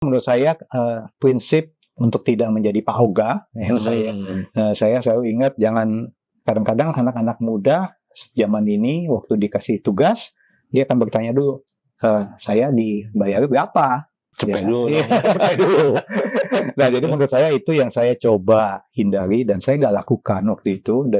Menurut saya prinsip untuk tidak menjadi pahoga. Saya selalu ingat, jangan, kadang-kadang anak-anak muda zaman ini waktu dikasih tugas dia akan bertanya dulu, saya dibayar berapa? Cepet dulu. Cepet dulu. Nah, jadi menurut saya itu yang saya coba hindari dan saya nggak lakukan waktu itu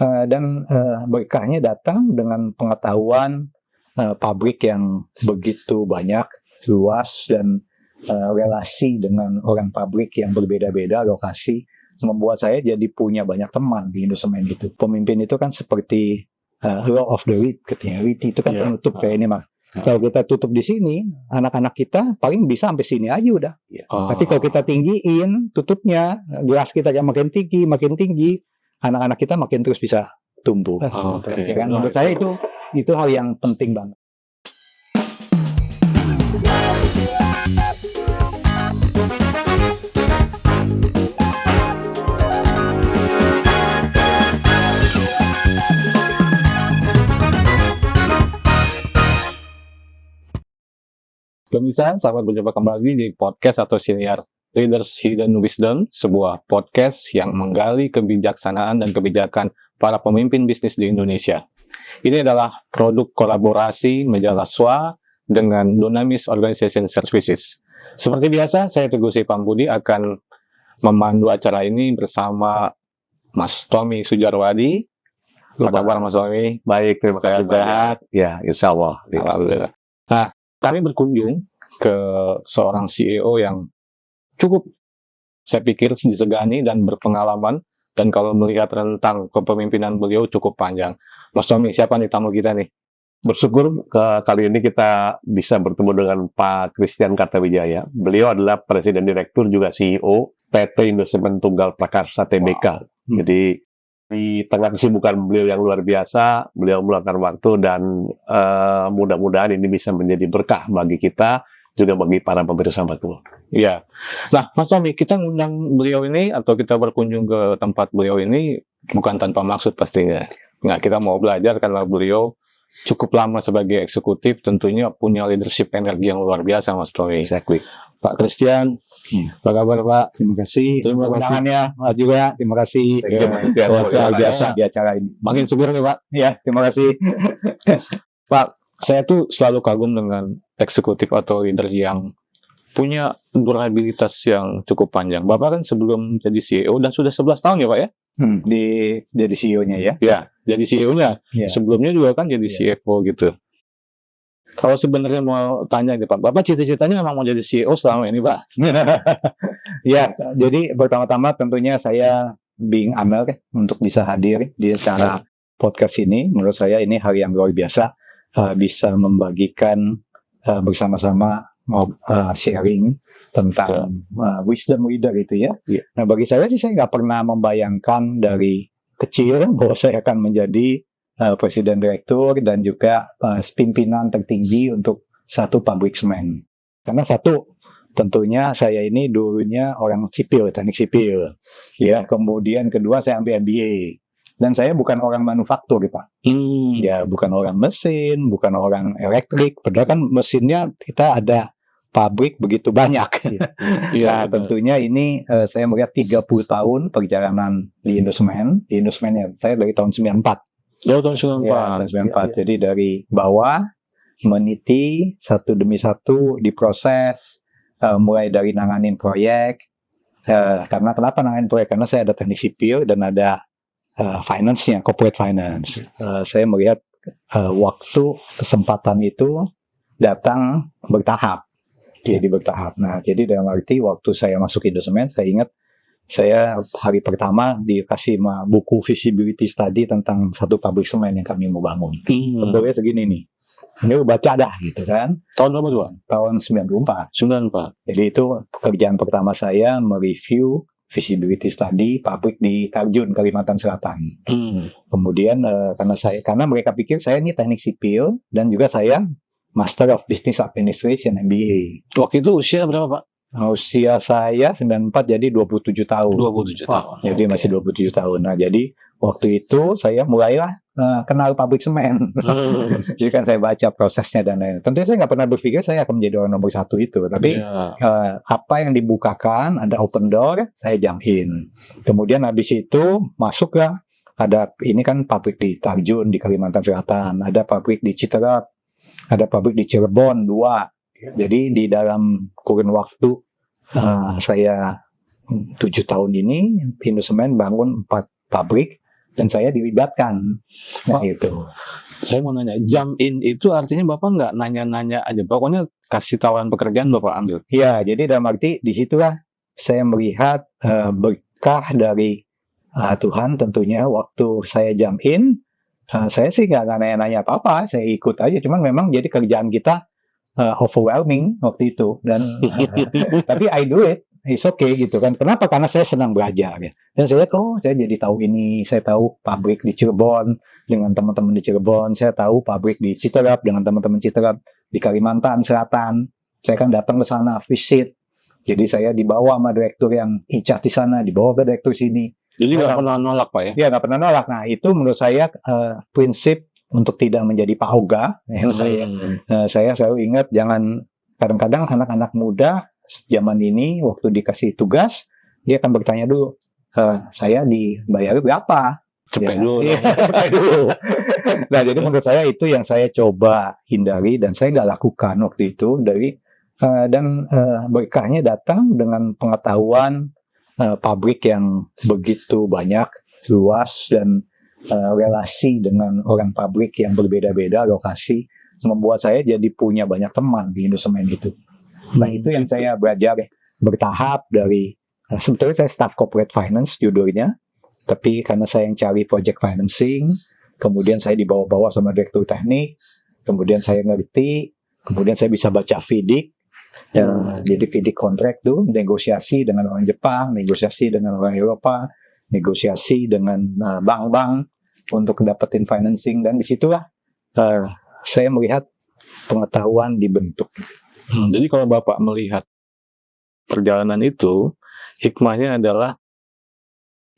dan berkahnya datang dengan pengetahuan pabrik yang begitu banyak, luas, dan relasi dengan orang pabrik yang berbeda-beda lokasi membuat saya jadi punya banyak teman di Indosemen gitu. Pemimpin itu kan seperti law of the reality itu kan penutup kayak ini mah. Kalau kita tutup di sini, anak-anak kita paling bisa sampai sini aja udah. Tapi kalau kita tinggiin tutupnya, gelas kita yang makin tinggi, anak-anak kita makin terus bisa tumbuh. Ya kan? Menurut saya itu hal yang penting banget. Pemirsa, selamat berjumpa kembali di podcast atau siniar Leaders Hidden Wisdom, sebuah podcast yang menggali kebijaksanaan dan kebijakan para pemimpin bisnis di Indonesia. Ini adalah produk kolaborasi majalah SWA dengan Dunamis Organization Services. Seperti biasa, saya Teguh Pambudi akan memandu acara ini bersama Mas Tommy Sujarwadi. Apa kabar Mas Tommy? Baik, terima kasih. Sehat? Ya, insya Allah. Alhamdulillah. Nah, kami berkunjung ke seorang CEO yang cukup, saya pikir, disegani dan berpengalaman. Dan kalau melihat rentang kepemimpinan beliau cukup panjang. Mas Tommy, siapa nih tamu kita nih? Bersyukur kali ini kita bisa bertemu dengan Pak Christian Kartawijaya. Beliau adalah Presiden Direktur juga CEO PT Indosemen Tunggal Prakarsa Tbk. Wow. Jadi di tengah kesibukan beliau yang luar biasa, beliau meluangkan waktu dan mudah-mudahan ini bisa menjadi berkah bagi kita, juga bagi para pemirsa Batul. Iya. Nah, Mas Tommy, kita ngundang beliau ini atau kita berkunjung ke tempat beliau ini bukan tanpa maksud pastinya. Nah, kita mau belajar karena beliau cukup lama sebagai eksekutif, tentunya punya leadership energi yang luar biasa, Mas Tommy. Exactly. Pak Christian, apa kabar Pak? Terima kasih. Terima kasih juga. Terima kasih. Luar biasa di acara ini. Makin segar nih Pak. Ya, terima kasih. Pak, saya tuh selalu kagum dengan eksekutif atau leader yang punya durabilitas yang cukup panjang. Bapak kan sebelum jadi CEO dan sudah 11 tahun ya Pak ya? Jadi CEO-nya ya? Ya, jadi CEO-nya. Ya. Sebelumnya juga kan jadi CFO gitu. Kalau sebenarnya mau tanya nih Pak, Bapak cita-citanya memang mau jadi CEO selama ini Pak? Ya, jadi pertama-tama tentunya saya being Amel untuk bisa hadir di acara podcast ini. Menurut saya ini hal yang luar biasa, bisa membagikan bersama-sama sharing tentang wisdom leader itu ya. Nah, bagi saya sih, saya nggak pernah membayangkan dari kecil bahwa saya akan menjadi Presiden Direktur dan juga pimpinan tertinggi untuk satu pabrik semen. Karena satu, tentunya saya ini dulunya orang sipil, teknik sipil. Ya, kemudian kedua saya ambil MBA. Dan saya bukan orang manufaktur, Pak. Ya, bukan orang mesin, bukan orang elektrik. Padahal kan mesinnya kita ada pabrik begitu banyak. Ya, tentunya ini saya melihat 30 tahun perjalanan di Indosemen. Di Indosemen ya, saya dari tahun 94. Tahun 94. Ya, tahun 94. Jadi dari bawah meniti satu demi satu diproses, mulai dari nanganin proyek. Karena kenapa nanganin proyek? Karena saya ada teknik sipil dan ada finance-nya, corporate finance. Saya melihat waktu kesempatan itu datang bertahap. Jadi bertahap. Nah, jadi dalam arti waktu saya masuk Indosemen, saya ingat saya hari pertama dikasih buku visibility study tentang satu pabrik semen yang kami mau bangun. Bentuknya segini nih. Ini baca dah gitu kan. Tahun berapa tuh? Tahun 94. 94. Jadi itu pekerjaan pertama saya mereview visibility study pabrik di Tarjun, Kalimantan Selatan. Kemudian karena mereka pikir saya ini teknik sipil dan juga saya Master of Business Administration MBA. Waktu itu usia berapa Pak? Usia saya 94, jadi 27 tahun. 27 tahun. Jadi masih 27 tahun. Nah, jadi waktu itu saya mulailah kenal pabrik semen. Jadi kan saya baca prosesnya dan lain-lain. Tentunya saya nggak pernah berpikir saya akan menjadi orang nomor satu itu. Tapi apa yang dibukakan, ada open door, saya jump in. Kemudian habis itu masuk lah. Ada ini kan pabrik di Tarjun di Kalimantan Selatan, ada pabrik di Citerap, ada pabrik di Cirebon 2. Jadi di dalam kurun waktu saya 7 tahun ini, Indosemen bangun 4 pabrik dan saya dilibatkan. Nah, itu. Saya mau nanya, jump in itu artinya Bapak nggak nanya-nanya aja, pokoknya kasih tawaran pekerjaan Bapak ambil. Iya, jadi dalam arti disitulah saya melihat berkah dari Tuhan tentunya waktu saya jump in. Saya sih nggak nanya-nanya apa-apa, saya ikut aja. Cuman memang jadi kerjaan kita overwhelming waktu itu dan tapi I do it. It's okay gitu kan. Kenapa? Karena saya senang belajar ya. Dan saya lihat, saya jadi tahu ini. Saya tahu pabrik di Cirebon dengan teman-teman di Cirebon. Saya tahu pabrik di Citerap dengan teman-teman Citerap. Di Kalimantan Selatan. Saya kan datang ke sana, visit. Jadi saya dibawa sama direktur yang in charge di sana, dibawa ke direktur sini. Jadi nggak pernah nolak Pak ya? Iya, nggak pernah nolak. Nah, itu menurut saya prinsip untuk tidak menjadi Pak Oga. Saya selalu ingat, jangan kadang-kadang anak-anak muda zaman ini waktu dikasih tugas dia akan bertanya dulu, saya dibayar berapa? Cepet dulu. Nah, jadi menurut saya itu yang saya coba hindari dan saya nggak lakukan waktu itu dan berkahnya datang dengan pengetahuan pabrik yang begitu banyak, luas dan relasi dengan orang pabrik yang berbeda-beda lokasi membuat saya jadi punya banyak teman di Indosemen gitu. Nah, itu yang saya belajar bertahap dari sebetulnya saya staff corporate finance judulnya, tapi karena saya yang cari project financing, kemudian saya dibawa-bawa sama direktur teknik, kemudian saya ngerti, kemudian saya bisa baca FIDIC, jadi FIDIC contract tuh negosiasi dengan orang Jepang, negosiasi dengan orang Eropa, negosiasi dengan bank-bank untuk dapetin financing, dan disitulah saya melihat pengetahuan dibentuk. Jadi kalau Bapak melihat perjalanan itu, hikmahnya adalah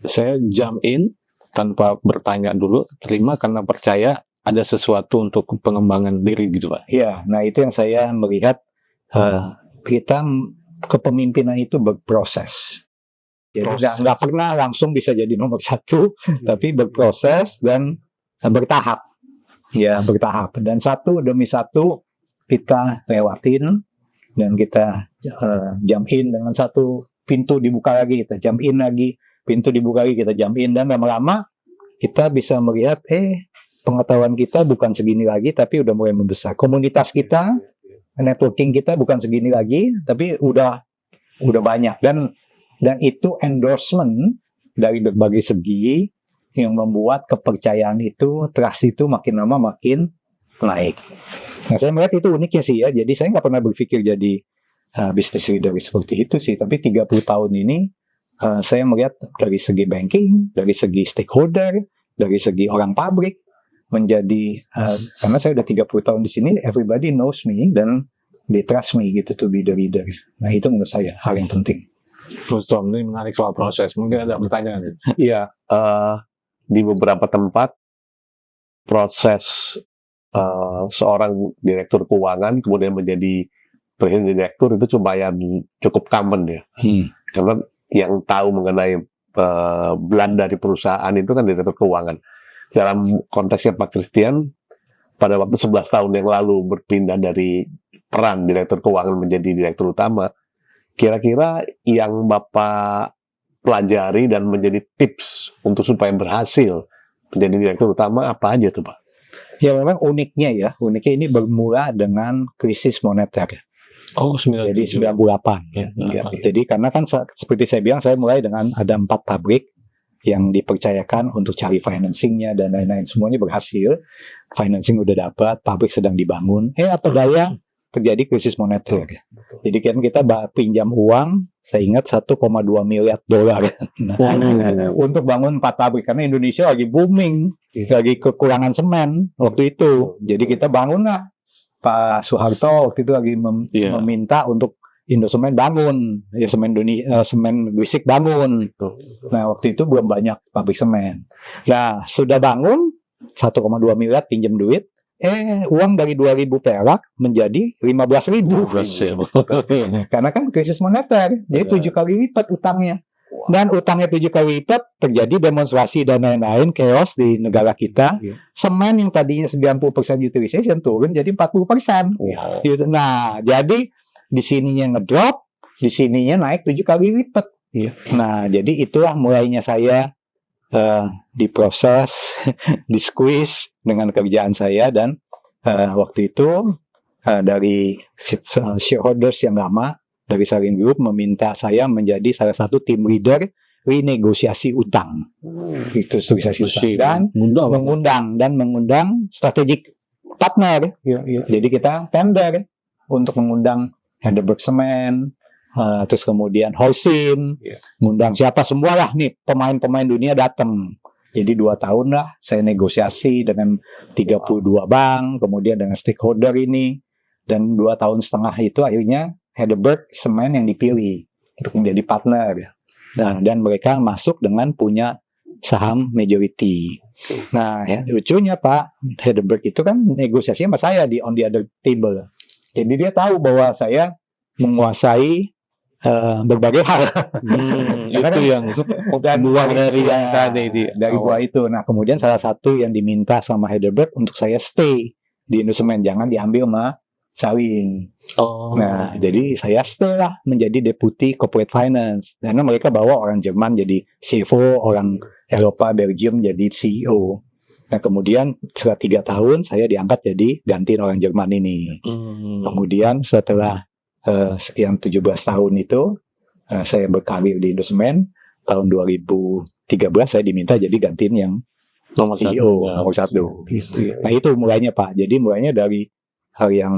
saya jump in tanpa bertanya dulu, terima karena percaya ada sesuatu untuk pengembangan diri gitu Pak. Iya, nah itu yang saya melihat kita kepemimpinan itu berproses. Jadi nggak pernah langsung bisa jadi nomor satu, tapi berproses dan bertahap. Ya, bertahap. Dan satu demi satu kita lewatin dan kita jump in dengan satu pintu dibuka lagi, kita jump in lagi, pintu dibuka lagi, kita jump in, dan lama-lama kita bisa melihat pengetahuan kita bukan segini lagi tapi udah mulai membesar. Komunitas kita, networking kita bukan segini lagi tapi udah banyak dan itu endorsement dari berbagai segi yang membuat kepercayaan itu, trust itu makin lama makin naik. Nah, saya melihat itu uniknya sih ya. Jadi saya nggak pernah berpikir jadi business leader seperti itu sih. Tapi 30 tahun ini saya melihat dari segi banking, dari segi stakeholder, dari segi orang pabrik menjadi karena saya udah 30 tahun di sini, everybody knows me dan they trust me gitu to be the leader. Nah, itu menurut saya hal yang penting. Terus Tom, ini menarik soal proses. Mungkin ada pertanyaan. Iya, di beberapa tempat proses seorang direktur keuangan kemudian menjadi presiden direktur itu lumayan cukup common ya. Karena yang tahu mengenai Belanda di perusahaan itu kan direktur keuangan. Dalam konteksnya Pak Christian, pada waktu 11 tahun yang lalu berpindah dari peran direktur keuangan menjadi direktur utama, kira-kira yang Bapak pelajari dan menjadi tips untuk supaya berhasil menjadi direktur utama apa aja tuh Pak? Ya memang uniknya ini bermula dengan krisis moneter. Oh, 98. Jadi 98. Ya. Jadi karena kan seperti saya bilang, saya mulai dengan ada 4 pabrik yang dipercayakan untuk cari financingnya dan lain-lain, semuanya berhasil. Financing udah dapat, pabrik sedang dibangun. Apa daya terjadi krisis moneter. Jadi kan kita pinjam uang, saya ingat 1,2 miliar dolar untuk bangun 4 pabrik karena Indonesia lagi booming, lagi kekurangan semen waktu itu. Jadi kita bangunlah. Pak Soeharto waktu itu lagi meminta untuk Indosemen bangun, ya semen Gresik bangun. Nah waktu itu belum banyak pabrik semen. Nah sudah bangun, 1,2 miliar pinjam duit, uang dari 2.000 perak menjadi 15.000. Karena kan krisis moneter, jadi 7 kali lipat utangnya. Dan utangnya 7 kali lipat, terjadi demonstrasi dan lain-lain, chaos di negara kita. Semen yang tadinya 90% utilization turun jadi 40%. Gitu. Nah, jadi di sininya ngedrop, di sininya naik 7 kali lipat. Nah, jadi itulah mulainya saya diproses, di squeeze dengan kerjaan saya, dan waktu itu dari shareholders yang lama dari Sarin Group meminta saya menjadi salah satu tim leader renegosiasi utang. Itu negosiasi utang dan mengundang strategic partner. Jadi kita tender untuk mengundang Heidelberg Cement, terus kemudian Holcim, mengundang siapa semua lah nih pemain-pemain dunia datang. Jadi 2 tahun lah saya negosiasi dengan 32 bank, kemudian dengan stakeholder ini, dan 2,5 tahun itu akhirnya Heidelberg Cement yang dipilih untuk menjadi partner. Nah, dan mereka masuk dengan punya saham majority. Nah, lucunya Pak, Heidelberg itu kan negosiasi sama saya on the other table. Jadi dia tahu bahwa saya menguasai berbagai hal. Itu yang buah dari dari buah itu. Nah, kemudian salah satu yang diminta sama Heidelberg untuk saya stay di Indosement, jangan diambil sama Sarin. Nah, jadi saya stay lah menjadi deputy corporate finance. Karena mereka bawa orang Jerman jadi CFO, orang Eropa, Belgium jadi CEO. Nah, kemudian setelah 3 tahun saya diangkat jadi gantiin orang Jerman ini. Kemudian setelah sekian 17 tahun itu saya berkarir di Indosement. Tahun 2013 saya diminta jadi gantiin yang nomor CEO, nomor 1. Nah, itu mulainya Pak. Jadi mulainya dari hal yang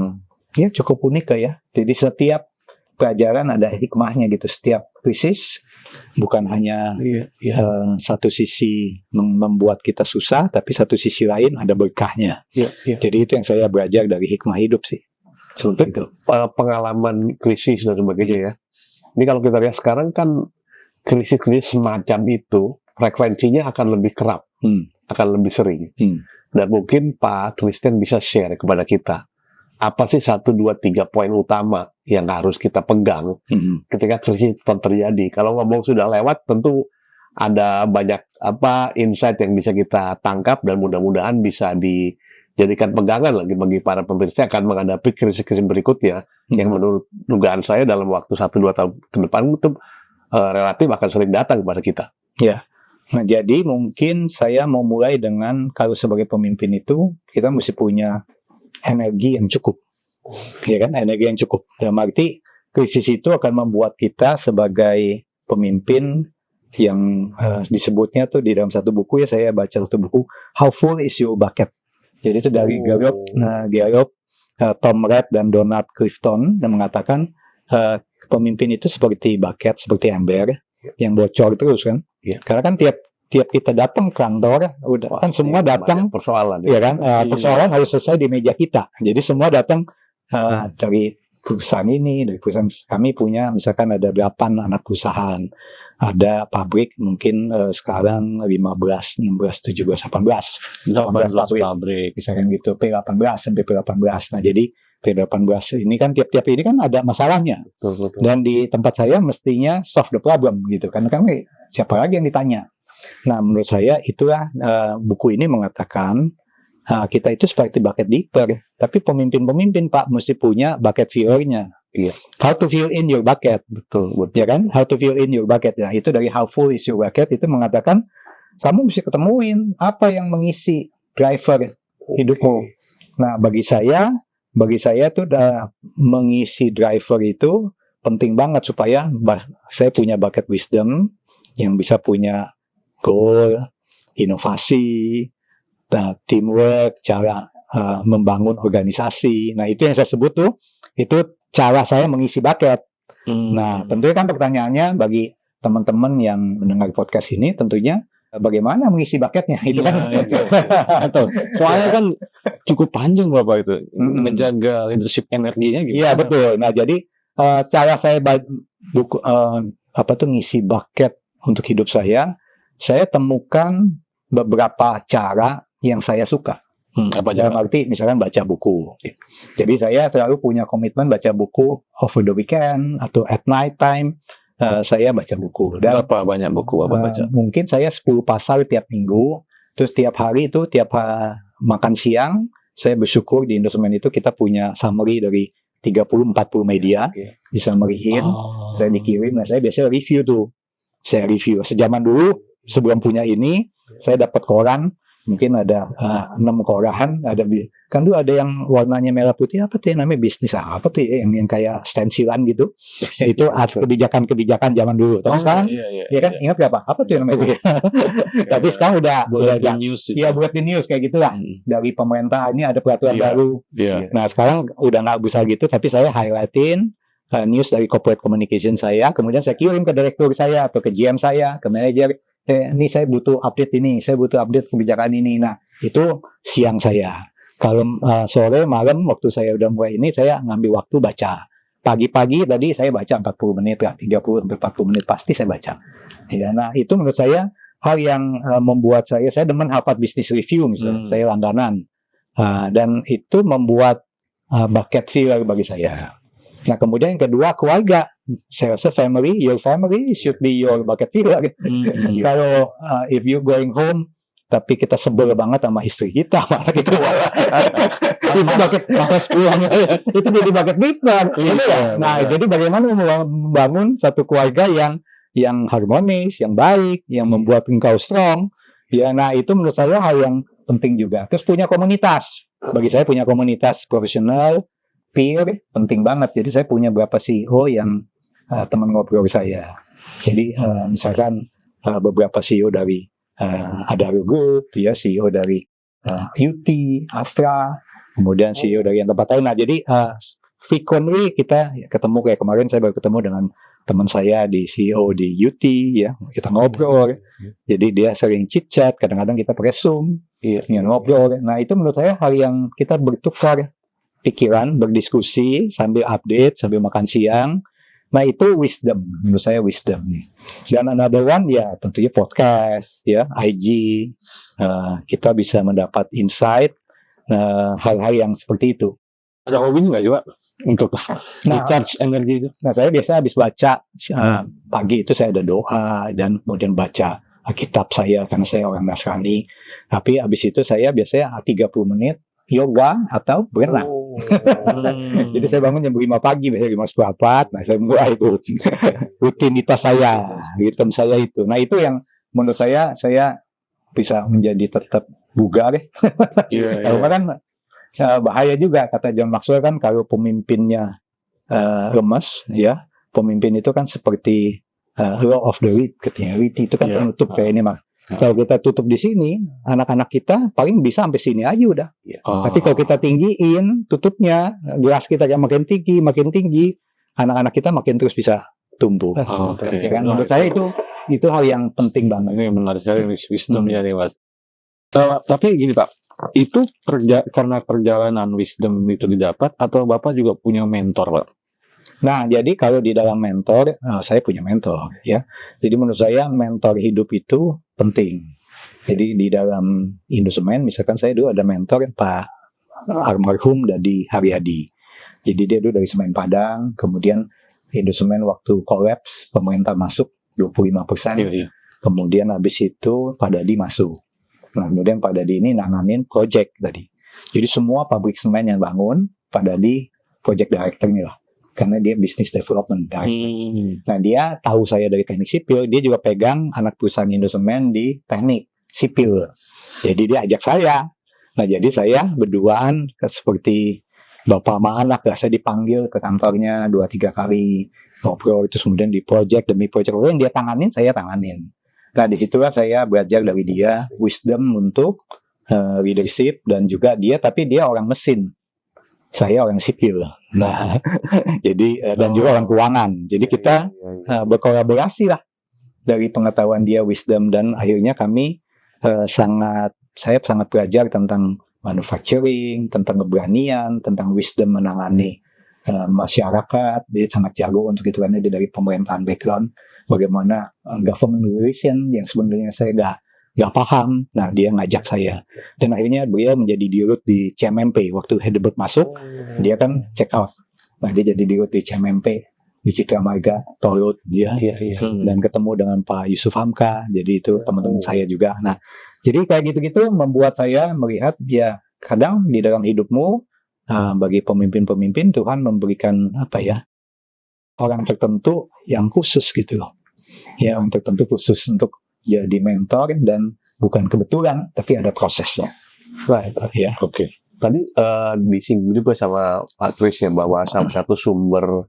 cukup unik ya. Jadi setiap pelajaran ada hikmahnya gitu. Setiap krisis bukan hanya satu sisi membuat kita susah, tapi satu sisi lain ada berkahnya. Jadi itu yang saya belajar dari hikmah hidup sih. Seperti itu. Pengalaman krisis dan sebagainya ya. Ini kalau kita lihat sekarang kan krisis-krisis semacam itu frekuensinya akan lebih kerap, akan lebih sering. Dan mungkin Pak Christian bisa share kepada kita, apa sih 1, 2, 3 poin utama yang harus kita pegang ketika krisis terjadi. Kalau ngomong sudah lewat, tentu ada banyak insight yang bisa kita tangkap dan mudah-mudahan bisa dijadikan pegangan lagi bagi para pemirsa akan menghadapi krisis-krisis berikutnya yang menurut dugaan saya dalam waktu 1-2 tahun ke depan itu relatif akan sering datang kepada kita. Ya. Nah, jadi mungkin saya mau mulai dengan kalau sebagai pemimpin itu kita mesti punya energi yang cukup, ya kan? Energi yang cukup. Dalam arti krisis itu akan membuat kita sebagai pemimpin yang disebutnya tuh di dalam satu buku ya, saya baca satu buku, How Full Is Your Bucket. Jadi itu dari Gallup, Tom Red dan Donald Clifton yang mengatakan pemimpin itu seperti bucket, seperti ember yang bocor terus kan? Karena kan tiap kita datang ke kantor, udah kan semua datang persoalan, ya kan? Persoalan harus selesai di meja kita. Jadi semua datang dari perusahaan ini, dari perusahaan kami punya, misalkan ada 8 anak perusahaan, ada pabrik mungkin sekarang 15, 16, 17, 18 pabrik, misalkan gitu, P18 sampai P18. Nah, jadi P18 ini kan tiap-tiap ini kan ada masalahnya. Betul. Dan di tempat saya mestinya solve the problem gitu kan siapa lagi yang ditanya. Nah, menurut saya itulah buku ini mengatakan kita itu seperti bucket dipper, tapi pemimpin-pemimpin Pak mesti punya bucket fillernya. How to fill in your bucket, betul. Ya kan? How to fill in your bucket. Ya, itu dari How Full Is Your Bucket itu mengatakan kamu mesti ketemuin apa yang mengisi driver hidupmu. Nah, bagi saya tuh mengisi driver itu penting banget supaya saya punya bucket wisdom yang bisa punya goal, inovasi, teamwork, cara membangun organisasi. Nah, itu yang saya sebut tuh, itu cara saya mengisi bucket. Nah, tentunya kan pertanyaannya bagi teman-teman yang mendengar podcast ini, tentunya bagaimana mengisi bucketnya? Itu kan. Soalnya kan cukup panjang Bapak itu, menjaga leadership energinya gitu. Iya, betul. Nah, jadi cara saya ngisi bucket untuk hidup saya temukan beberapa cara yang saya suka. Apa aja? Dalam arti misalkan baca buku. Jadi saya selalu punya komitmen baca buku over the weekend atau at night time. Saya baca buku. Dan Berapa banyak buku Bapak baca? mungkin saya 10 pasal tiap minggu. Terus tiap hari itu, tiap makan siang, saya bersyukur di Indosumen itu kita punya summary dari 30-40 media. Bisa merihin, saya dikirim. Nah saya biasanya review tuh. Saya review. Sejaman dulu, sebelum punya ini, saya dapat koran. Mungkin ada 6 koran, kan dulu ada yang warnanya merah putih, apa tuh namanya bisnis apa tuh yang kayak stensilan gitu, itu kebijakan-kebijakan zaman dulu. Tapi sekarang, ya kan ingat gak apa tuh yang namanya? Tapi sekarang udah news. Iya buat di news kayak gitulah. Dari pemerintah ini ada peraturan baru. Nah sekarang udah nggak besar gitu, tapi saya highlightin news dari corporate communication saya, kemudian saya kirim ke direktur saya atau ke GM saya, ke manajer. Ini saya butuh update ini, saya butuh update kebijakan ini. Nah, itu siang saya. Kalau sore, malam, waktu saya udah mulai ini, saya ngambil waktu baca. Pagi-pagi tadi saya baca 40 menit lah, 30-40 menit pasti saya baca. Ya, nah, itu menurut saya hal yang membuat saya demen Harvard Business Review misalnya, saya langganan. Dan itu membuat bucket filler bagi saya. Nah, kemudian yang kedua, keluarga. Saya rasa your family should be your bucket filler. Kalau if you going home, tapi kita sebel banget sama istri kita, malah kita malas pulang. Itu jadi bucket filler. Nah, jadi bagaimana membangun satu keluarga yang harmonis, yang baik, yang membuat engkau strong. Ya, nah itu menurut saya hal yang penting juga. Terus punya komunitas. Bagi saya punya komunitas profesional, peer, penting banget. Jadi saya punya beberapa CEO yang teman ngobrol saya. Jadi misalkan beberapa CEO dari Adaro Group, ya CEO dari UT, Astra, kemudian CEO dari yang tempat lain. Nah, jadi frequently kita ketemu, kayak kemarin saya baru ketemu dengan teman saya di CEO di UT, ya kita ngobrol. Jadi dia sering chit chat, kadang-kadang kita pakai Zoom, ngobrol. Nah, itu menurut saya hal yang kita bertukar pikiran, berdiskusi sambil update, sambil makan siang. Nah itu wisdom, menurut saya wisdom. Dan another one ya tentunya podcast, ya IG, kita bisa mendapat insight, hal-hal yang seperti itu. Ada hobi nggak juga untuk recharge energi itu? Nah saya biasa habis baca pagi itu saya ada doa dan kemudian baca kitab saya karena saya orang Nasrani. Tapi habis itu saya biasanya 30 menit yoga atau berenang. Jadi saya bangun jam 5 pagi, biasanya 5:04. Nah, saya mulai itu rutinitas saya, ritme saya itu. Nah, itu yang menurut saya bisa menjadi tetap bugar. Kalau kan bahaya juga kata John Maxwell kan, kalau pemimpinnya lemas, ya pemimpin itu kan seperti law of the reed, ketika reed itu kan penutup kayak ini mah. Kalau kita tutup di sini, anak-anak kita paling bisa sampai sini aja udah. Tapi kalau kita tinggiin tutupnya, gelas kita yang makin tinggi, anak-anak kita makin terus bisa tumbuh. Ya kan? Menurut saya itu hal yang penting banget. Ini menarik sekali wisdomnya nih Mas. Tapi gini Pak, itu karena perjalanan wisdom itu didapat atau Bapak juga punya mentor Pak? Nah, jadi kalau di dalam mentor, saya punya mentor, ya. Jadi menurut saya mentor hidup itu penting. Jadi di dalam Indosumen, misalkan saya dulu ada mentor Pak almarhum Dadi Haryadi. Jadi dia dulu dari Semen Padang, kemudian Indosumen waktu kolaps, pemerintah masuk 25%. Kemudian habis itu Pak Dadi masuk. Nah, kemudian Pak Dadi ini nanganin project tadi. Jadi semua pabrik semen yang bangun, Pak Dadi project director-nya lah. Karena dia business development director. Nah, dia tahu saya dari teknik sipil, dia juga pegang anak perusahaan Indosumen di teknik sipil. Jadi dia ajak saya. Nah, jadi saya berduaan seperti bapak sama anak. Saya dipanggil ke kantornya 2-3 kali ngobrol, itu kemudian di project demi project yang dia tanganin, saya tanganin. Nah, disitulah saya belajar dari dia wisdom untuk leadership, dan juga tapi dia orang mesin. Saya orang sipil. Nah, jadi dan juga orang keuangan. Jadi kita berkolaborasi lah dari pengetahuan dia wisdom, dan akhirnya saya sangat belajar tentang manufacturing, tentang keberanian, tentang wisdom menangani masyarakat. Dia sangat jago untuk itu karena dia dari pemerintahan background. Bagaimana government relation yang sebenarnya saya nggak paham. Nah, dia ngajak saya. Dan akhirnya beliau menjadi dirut di CMMP. Waktu Hedebert masuk, dia kan check out. Nah, dia jadi dirut di CMMP, di Citra Marga, Tolut dia. Dan ketemu dengan Pak Yusuf Hamka. Jadi itu teman-teman saya juga. Nah, jadi kayak gitu-gitu membuat saya melihat ya kadang di dalam hidupmu bagi pemimpin-pemimpin Tuhan memberikan apa ya, orang tertentu yang khusus gitu. Ya, orang tertentu khusus untuk jadi mentor dan bukan kebetulan tapi ada prosesnya. Right. Ya. Oke. Tadi disinggung juga sama Pak Kris ya bahwa salah satu sumber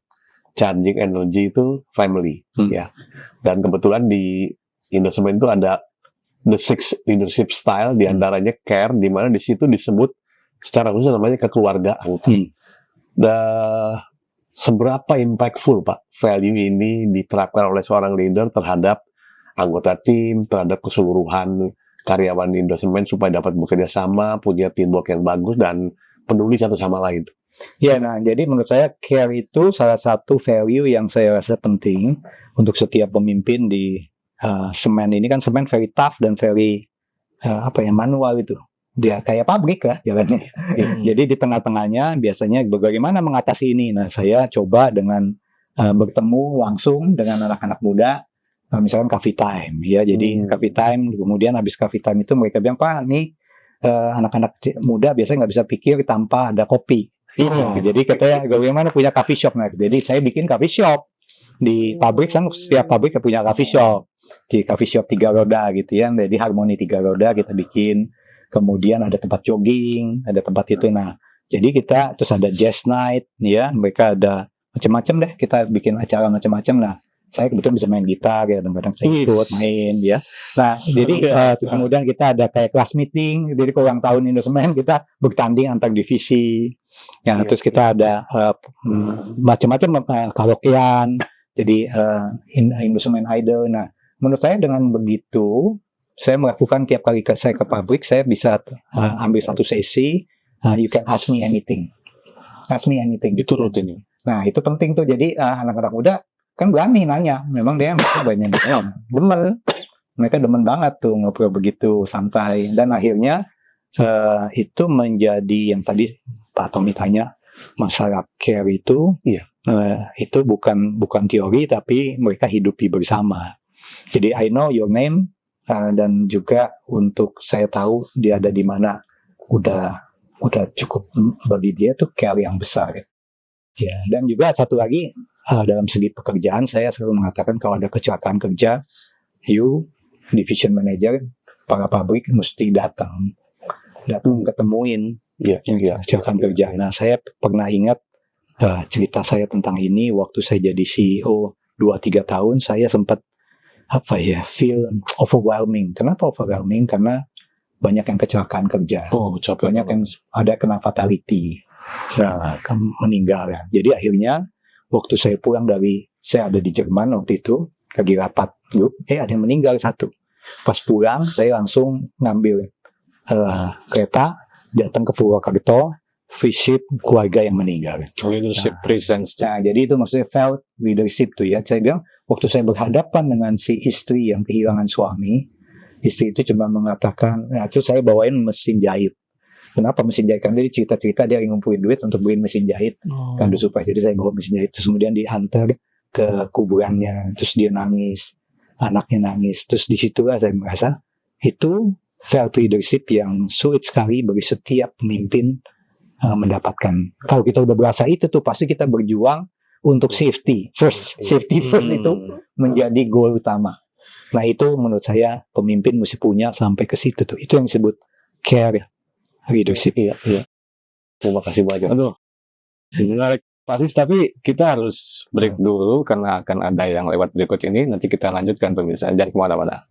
charging energy itu family, ya. Dan kebetulan di Indosemen itu ada the six leadership style, diantaranya care, di mana di situ disebut secara khusus namanya kekeluargaan. Seberapa impactful Pak value ini diterapkan oleh seorang leader terhadap anggota tim, terhadap keseluruhan karyawan Indosemen supaya dapat bekerja sama, punya teamwork yang bagus dan peduli satu sama lain. Ya, nah jadi menurut saya care itu salah satu value yang saya rasa penting untuk setiap pemimpin di semen ini. Kan semen very tough dan very manual itu. Dia kayak pabrik lah jalannya. Jadi di tengah-tengahnya biasanya bagaimana mengatasi ini. Nah, saya coba dengan bertemu langsung dengan anak-anak muda, misalkan coffee time, ya. Jadi coffee time, kemudian habis coffee time itu mereka bilang, Pak, nih anak-anak muda biasanya nggak bisa pikir tanpa ada kopi. Nah, jadi katanya bagaimana punya coffee shop. Nah, jadi saya bikin coffee shop di pabrik. Kan setiap pabrik punya coffee shop. Di coffee shop 3 roda gitu ya. Jadi Harmoni 3 roda kita bikin. Kemudian ada tempat jogging, ada tempat itu. Nah, jadi kita terus ada jazz night, ya. Mereka ada macam-macam deh. Kita bikin acara macam-macam. Nah, saya kebetulan bisa main gitar, ya. Kadang-kadang saya ikut main, ya. Nah, jadi kemudian kita ada kayak class meeting. Jadi kalau ulang tahun Indosemen kita bertanding antar divisi. Ya, terus kita ada macam-macam karaokean. Jadi Indosemen Idol. Nah, menurut saya dengan begitu saya melakukan tiap kali saya ke pabrik, saya bisa ambil satu sesi, you can ask me anything. Ask me anything. Itu rutinnya. Nah, itu penting tuh. Jadi anak-anak muda kan berani nanya. Memang dia banyak demen. Mereka demen banget tuh ngobrol begitu, santai. Dan akhirnya itu menjadi yang tadi Pak Tommy tanya, masalah care itu, itu bukan teori, tapi mereka hidupi bersama. Jadi I know your name, dan juga untuk saya tahu dia ada di mana, udah cukup bagi dia tuh care yang besar. Ya, dan juga satu lagi dalam segi pekerjaan saya selalu mengatakan kalau ada kecelakaan kerja, division manager, para pabrik mesti datang ketemuin kecelakaan kerja. Nah, saya pernah ingat cerita saya tentang ini waktu saya jadi CEO 2-3 tahun, saya sempat feel overwhelming. Kenapa overwhelming? Karena banyak yang kecelakaan kerja. Banyak yang ada kena fatality. Meninggal ya. Jadi akhirnya waktu saya pulang saya ada di Jerman waktu itu, lagi rapat grup, ada yang meninggal satu. Pas pulang, saya langsung ngambil kereta, datang ke Purwokerto, visit keluarga yang meninggal. Leadership presence. Nah, jadi itu maksudnya felt leadership tuh ya. Saya bilang, waktu saya berhadapan dengan si istri yang kehilangan suami, istri itu cuma mengatakan, nah itu saya bawain mesin jahit. Kenapa mesin jahit? Karena dia cerita-cerita dia ngumpulin duit untuk beliin mesin jahit. Kan supaya jadi saya bawa mesin jahit. Terus kemudian diantar ke kuburannya. Terus dia nangis. Anaknya nangis. Terus disitulah saya merasa itu felt leadership yang sulit sekali bagi setiap pemimpin mendapatkan. Kalau kita udah berasa itu tuh pasti kita berjuang untuk safety first itu menjadi goal utama. Nah, itu menurut saya pemimpin mesti punya sampai ke situ tuh. Itu yang disebut care leadership. Iya. Terima kasih banyak. Menarik Pak Kris, tapi kita harus break dulu karena akan ada yang lewat berikut ini. Nanti kita lanjutkan pemirsa. Jangan kemana-mana.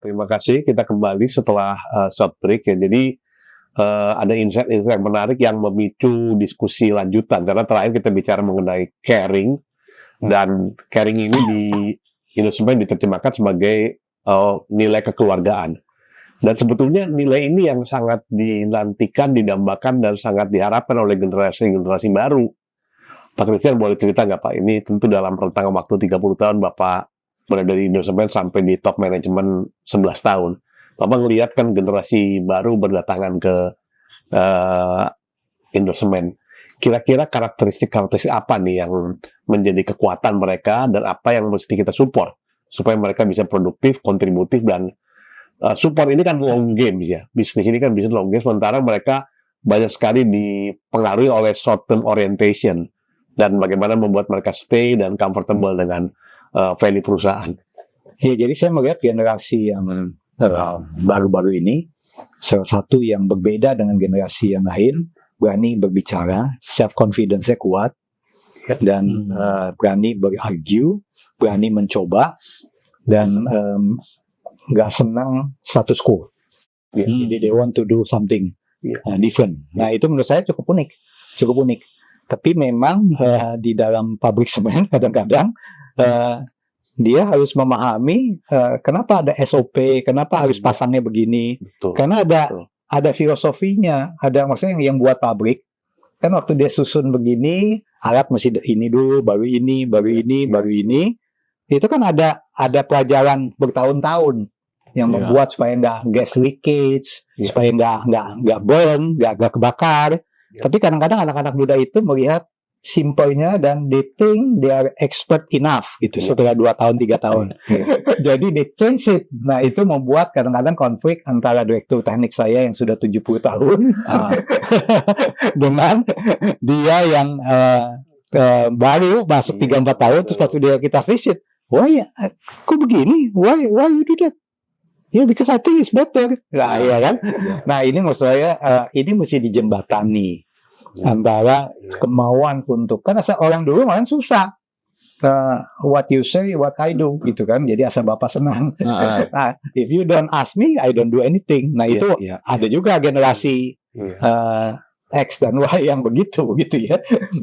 Terima kasih. Kita kembali setelah short break ya. Jadi ada insight-insight menarik yang memicu diskusi lanjutan. Karena terakhir kita bicara mengenai caring, dan caring ini di Indosemen diterjemahkan sebagai nilai kekeluargaan. Dan sebetulnya nilai ini yang sangat dinantikan, didambakan, dan sangat diharapkan oleh generasi baru. Pak Christian boleh cerita nggak Pak? Ini tentu dalam rentang waktu 30 tahun Bapak berada di Indosemen sampai di top manajemen 11 tahun. Bapak ngelihat kan generasi baru berdatangan ke Indosemen. Kira-kira karakteristik apa nih yang menjadi kekuatan mereka dan apa yang mesti kita support supaya mereka bisa produktif, kontributif, dan support ini kan long game ya. Bisnis ini kan bisnis long game, sementara mereka banyak sekali dipengaruhi oleh short term orientation dan bagaimana membuat mereka stay dan comfortable dengan value perusahaan. Ya, jadi saya melihat generasi yang baru-baru ini, salah satu yang berbeda dengan generasi yang lain, berani berbicara, self-confidence-nya kuat, dan berani berargue, berani mencoba, dan nggak senang status quo. Jadi they want to do something different. Nah, itu menurut saya cukup unik. Tapi memang di dalam pabrik semen kadang-kadang dia harus memahami kenapa ada SOP, kenapa harus pasangnya begini. Betul. Karena ada filosofinya, ada maksudnya yang buat pabrik kan waktu dia susun begini, alat mesti ini dulu, baru ini. Itu kan ada pelajaran bertahun-tahun yang membuat supaya nggak gas leakage, supaya nggak burn, nggak kebakar. Tapi kadang-kadang anak-anak muda itu melihat simpelnya dan they think they are expert enough gitu setelah 2 tahun 3 tahun. Jadi they change it. Nah, itu membuat kadang-kadang konflik antara direktur teknik saya yang sudah 70 tahun dengan dia yang baru masuk 3-4 tahun. Terus pas kita visit, why kok begini? Why you do that? Ya, because I think it's better. Nah, ya kan? Nah, ini maksud saya ini mesti dijembatani antara kemauan untuk, kan asal orang dulu malah susah. What you say, what I do, gitu kan. Jadi asal bapak senang. Nah, if you don't ask me, I don't do anything. Nah, itu ada juga generasi X dan Y yang begitu ya.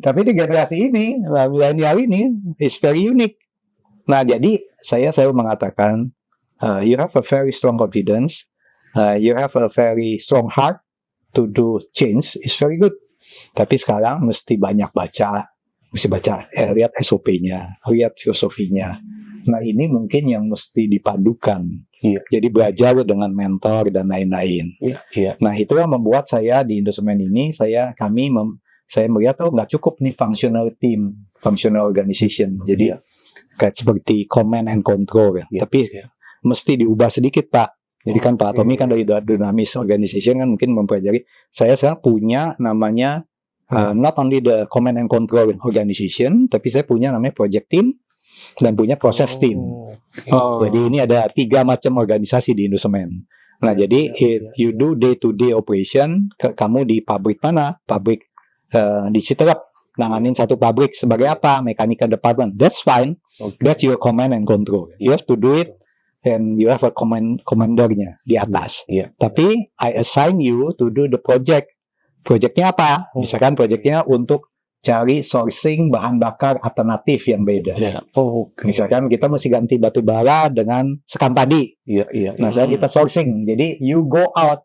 Tapi di generasi ini, milenial ini, is very unique. Nah, jadi saya selalu mengatakan, you have a very strong confidence, you have a very strong heart to do change, is very good. Tapi sekarang mesti banyak baca, lihat SOP-nya, lihat filosofinya. Nah, ini mungkin yang mesti dipadukan. Jadi belajar dengan mentor dan lain-lain. Nah, itu yang membuat saya di Indosemen ini, saya melihat nggak cukup nih functional team, functional organization. Jadi kayak seperti command and control ya. Tapi mesti diubah sedikit, Pak. Jadi kan Pak Tommy kan dari Dynamics Organization kan mungkin mempelajari. Saya punya namanya not only the command and control organization, tapi saya punya namanya project team dan punya process team. Jadi ini ada 3 macam organisasi di Indosemen. Nah, jadi if you do day-to-day operation, kamu di pabrik mana? Pabrik di Citerep, nanganin satu pabrik sebagai apa? Mechanical department. That's fine. That's your command and control. You have to do it. And you have a commandernya di atas. Tapi I assign you to do the project. Projectnya apa? Misalkan projectnya untuk cari sourcing bahan bakar alternatif yang beda. Misalkan kita mesti ganti batu bara dengan sekam padi. Nah, kita sourcing. Jadi you go out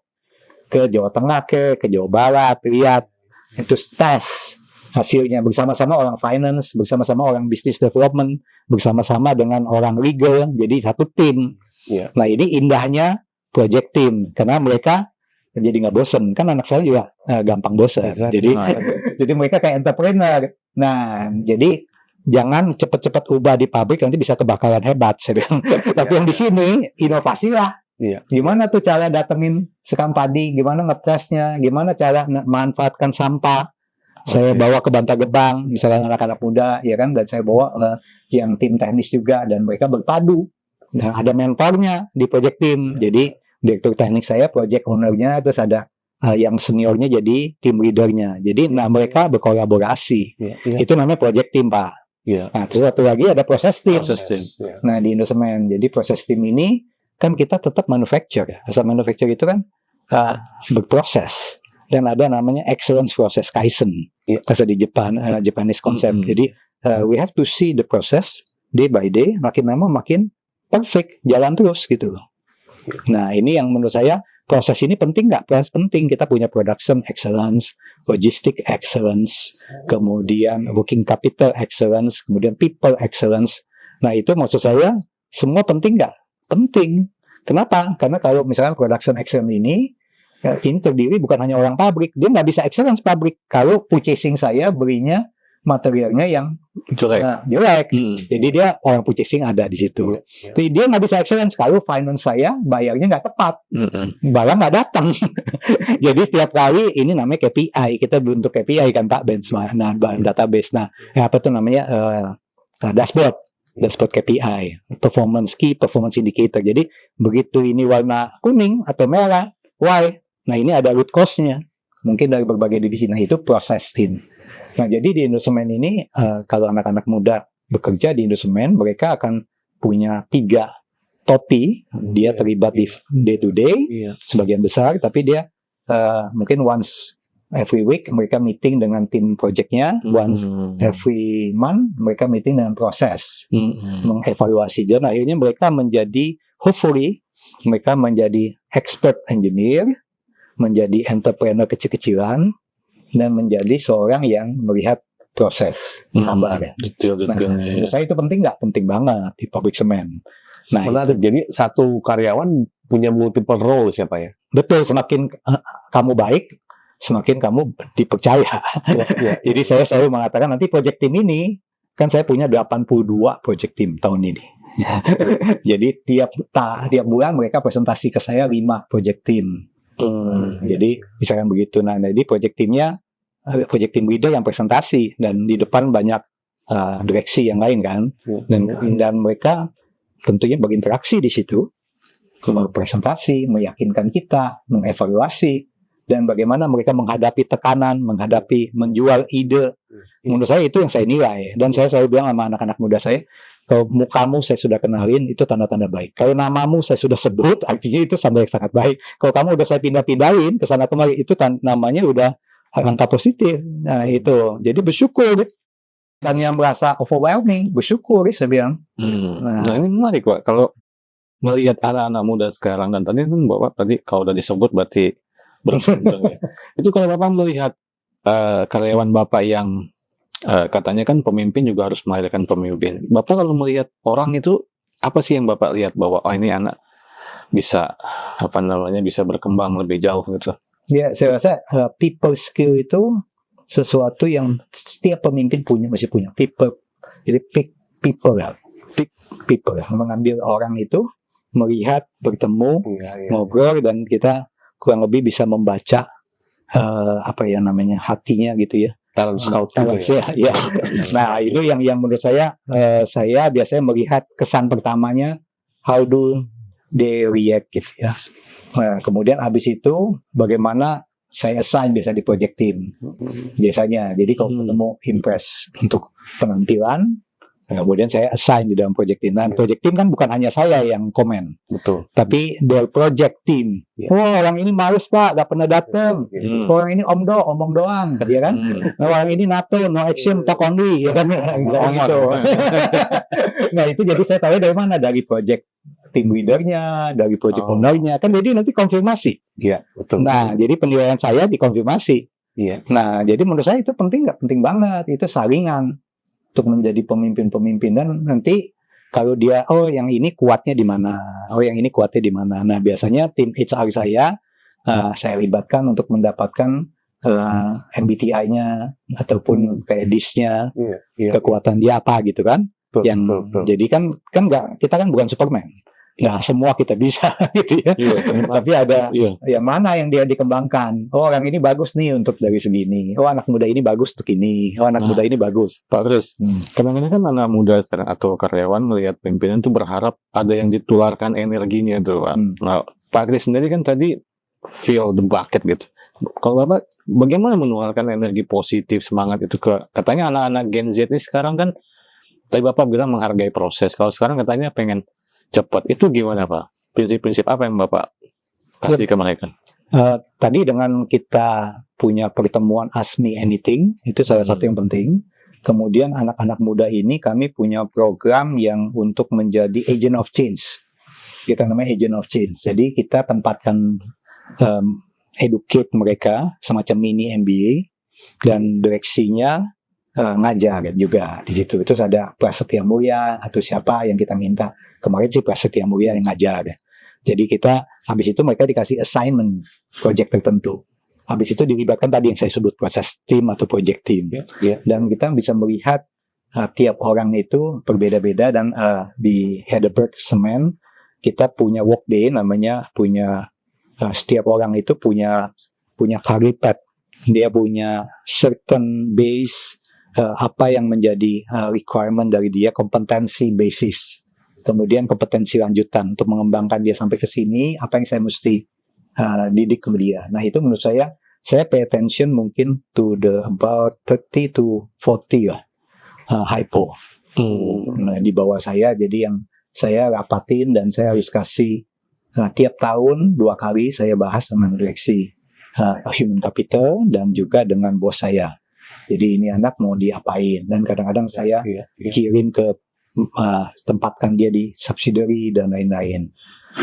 ke Jawa Tengah, ke Jawa Barat, lihat itu tes hasilnya bersama-sama orang finance, bersama-sama orang business development, bersama-sama dengan orang legal, jadi satu tim. Nah, ini indahnya project team karena mereka jadi nggak bosen. Kan anak saya juga gampang bosen. Jadi mereka kayak entrepreneur. Nah, jadi jangan cepat-cepat ubah di pabrik nanti bisa kebakaran hebat. Tapi yang di sini inovasi lah. Gimana tuh cara datengin sekam padi? Gimana ngepresnya? Gimana cara memanfaatkan sampah? Saya bawa ke Bantar Gebang, misalnya anak-anak muda, ya kan, dan saya bawa yang tim teknis juga, dan mereka berpadu. Dan ada mentornya di project team. Jadi direktur teknik saya, project owner-nya, terus ada yang seniornya jadi tim leader-nya. Jadi mereka berkolaborasi. Itu namanya project team, Pak. Nah, terus satu lagi ada proses team. Nah, di Indosemen, jadi proses team ini kan kita tetap manufacture ya. Asal manufacture itu kan berproses dan ada namanya excellence process Kaizen. Bahasa di Japanese concept. Jadi we have to see the process day by day, makin lama makin perfect, jalan terus gitu loh. Nah, ini yang menurut saya proses ini penting nggak? Proses penting. Kita punya production excellence, logistic excellence, kemudian working capital excellence, kemudian people excellence. Nah, itu maksud saya semua penting nggak? Penting. Kenapa? Karena kalau misalnya production excellence ini terdiri bukan hanya orang pabrik, dia nggak bisa excellence pabrik kalau purchasing saya belinya materialnya yang jelek. Jadi dia orang purchasing ada di situ. Jadi dia nggak bisa excellence kalau finance saya bayarnya nggak tepat, barang nggak datang. Jadi setiap kali ini namanya KPI, kita bentuk KPI kan Pak, benchmark, nah database. Nah, apa tuh namanya dashboard KPI, key performance indicator. Jadi begitu ini warna kuning atau merah, why? Nah ini ada root cause-nya. Mungkin dari berbagai divisi. Nah itu processing. Nah, jadi di Indosemen ini, kalau anak-anak muda bekerja di Indosemen, mereka akan punya 3 topi. Dia terlibat di day to day, sebagian besar, tapi dia mungkin once every week mereka meeting dengan tim projectnya, once every month mereka meeting dengan proses, mengevaluasi. Dan akhirnya mereka menjadi, hopefully, mereka menjadi expert engineer, menjadi entrepreneur kecil-kecilan, dan menjadi seorang yang melihat proses sabar ya. Betul. Menurut saya itu penting nggak? Penting banget di pabrik semen. Nah, menarik. Jadi satu karyawan punya multiple role siapa ya? Betul. Semakin kamu baik, semakin kamu dipercaya. Jadi saya selalu mengatakan nanti project team ini kan saya punya 82 project team tahun ini. Jadi tiap bulan mereka presentasi ke saya 5 project team. Jadi misalkan begitu. Nah, jadi project team leader yang presentasi dan di depan banyak direksi yang lain kan, dan mereka tentunya berinteraksi di situ, presentasi, meyakinkan kita, mengevaluasi, dan bagaimana mereka menghadapi tekanan, menjual ide. Menurut saya itu yang saya nilai. Dan saya selalu bilang sama anak-anak muda saya, kalau mukamu saya sudah kenalin, itu tanda-tanda baik. Kalau namamu saya sudah sebut, artinya itu tanda yang sangat baik. Kalau kamu udah saya pindah-pindahin ke sana kemari, itu namanya udah angka positif. Nah itu, jadi bersyukur. Dan yang merasa overwhelming, bersyukur saya bilang. Nah ini menarik Pak, kalau melihat anak-anak muda sekarang, dan tadi kan Bapak tadi kalau udah disebut berarti beruntung ya. Itu kalau Bapak melihat karyawan Bapak yang katanya kan pemimpin juga harus melahirkan pemimpin. Bapak kalau melihat orang itu, apa sih yang Bapak lihat bahwa ini anak bisa bisa berkembang lebih jauh gitu? Ya, saya rasa people skill itu sesuatu yang setiap pemimpin mesti punya. People. Jadi pick people ya. Mengambil orang itu, melihat, bertemu, ngobrol, dan kita kurang lebih bisa membaca hatinya gitu ya. Talent scout ya. Nah, itu yang menurut saya biasanya melihat kesan pertamanya, how do they react gitu ya. Nah, kemudian habis itu bagaimana saya assign biasa di project team biasanya. Jadi kalau ketemu impress untuk penampilan, kemudian saya assign di dalam project team. Dan project team kan bukan hanya saya yang komen, betul, tapi the project team. Orang ini males Pak, gak pernah datang. Orang ini omong doang, ya kan? Orang ini NATO, no action, talk only, ya kan? Gitu. Nah itu jadi saya tahu dari mana? Dari project team leadernya, dari project ownernya, kan jadi nanti konfirmasi. Iya, betul. Nah jadi penilaian saya dikonfirmasi. Iya. Nah jadi menurut saya itu penting nggak? Penting banget. Itu saringan untuk menjadi pemimpin-pemimpin. Dan nanti kalau dia, yang ini kuatnya di mana, yang ini kuatnya di mana. Nah biasanya tim HR saya libatkan untuk mendapatkan MBTI-nya ataupun kayak DISC-nya, kekuatan dia apa gitu kan. Betul. Jadi kan nggak, kita kan bukan Superman. Nggak semua kita bisa gitu ya. Tapi ada yang mana yang dia dikembangkan. Orang ini bagus nih untuk dari segini. Anak muda ini bagus untuk ini. Anak muda ini bagus. Pak Chris, kadang-kadang kan anak muda sekarang atau karyawan melihat pimpinan itu berharap ada yang ditularkan energinya tuh Pak. Nah, Pak Chris sendiri kan tadi fill the bucket gitu. Kalau Bapak bagaimana menularkan energi positif, semangat itu ke, katanya anak-anak Gen Z ini sekarang kan, tadi Bapak bilang menghargai proses. Kalau sekarang katanya pengen cepat, itu gimana Pak? prinsip-prinsip apa yang Bapak kasih ke mereka? Tadi dengan kita punya pertemuan Ask Me Anything, itu salah satu yang penting. Kemudian anak-anak muda ini kami punya program yang untuk menjadi agent of change. Kita namanya agent of change. Jadi kita tempatkan educate mereka semacam mini MBA, dan direksinya ngajar juga di situ. Terus ada Prasetya Mulia atau siapa yang kita minta. Kemarin sih Prasetya Mulia yang ngajar. Jadi kita habis itu mereka dikasih assignment project tertentu. Habis itu dilibatkan tadi yang saya sebut proses tim atau project team. Dan kita bisa melihat tiap orang itu berbeda-beda, dan di Heidelberg Cement kita punya work day namanya, punya setiap orang itu punya career path. Dia punya certain base apa yang menjadi requirement dari dia, kompetensi basis. Kemudian kompetensi lanjutan untuk mengembangkan dia sampai ke sini, apa yang saya mesti didik ke dia. Nah, itu menurut saya pay attention mungkin to the about 30 to 40 hypo. Nah, di bawah saya, jadi yang saya rapatin dan saya harus kasih tiap tahun 2 kali saya bahas dengan direksi human capital dan juga dengan bos saya. Jadi ini anak mau diapain, dan kadang-kadang saya kirim ke tempatkan dia di subsidiary dan lain-lain.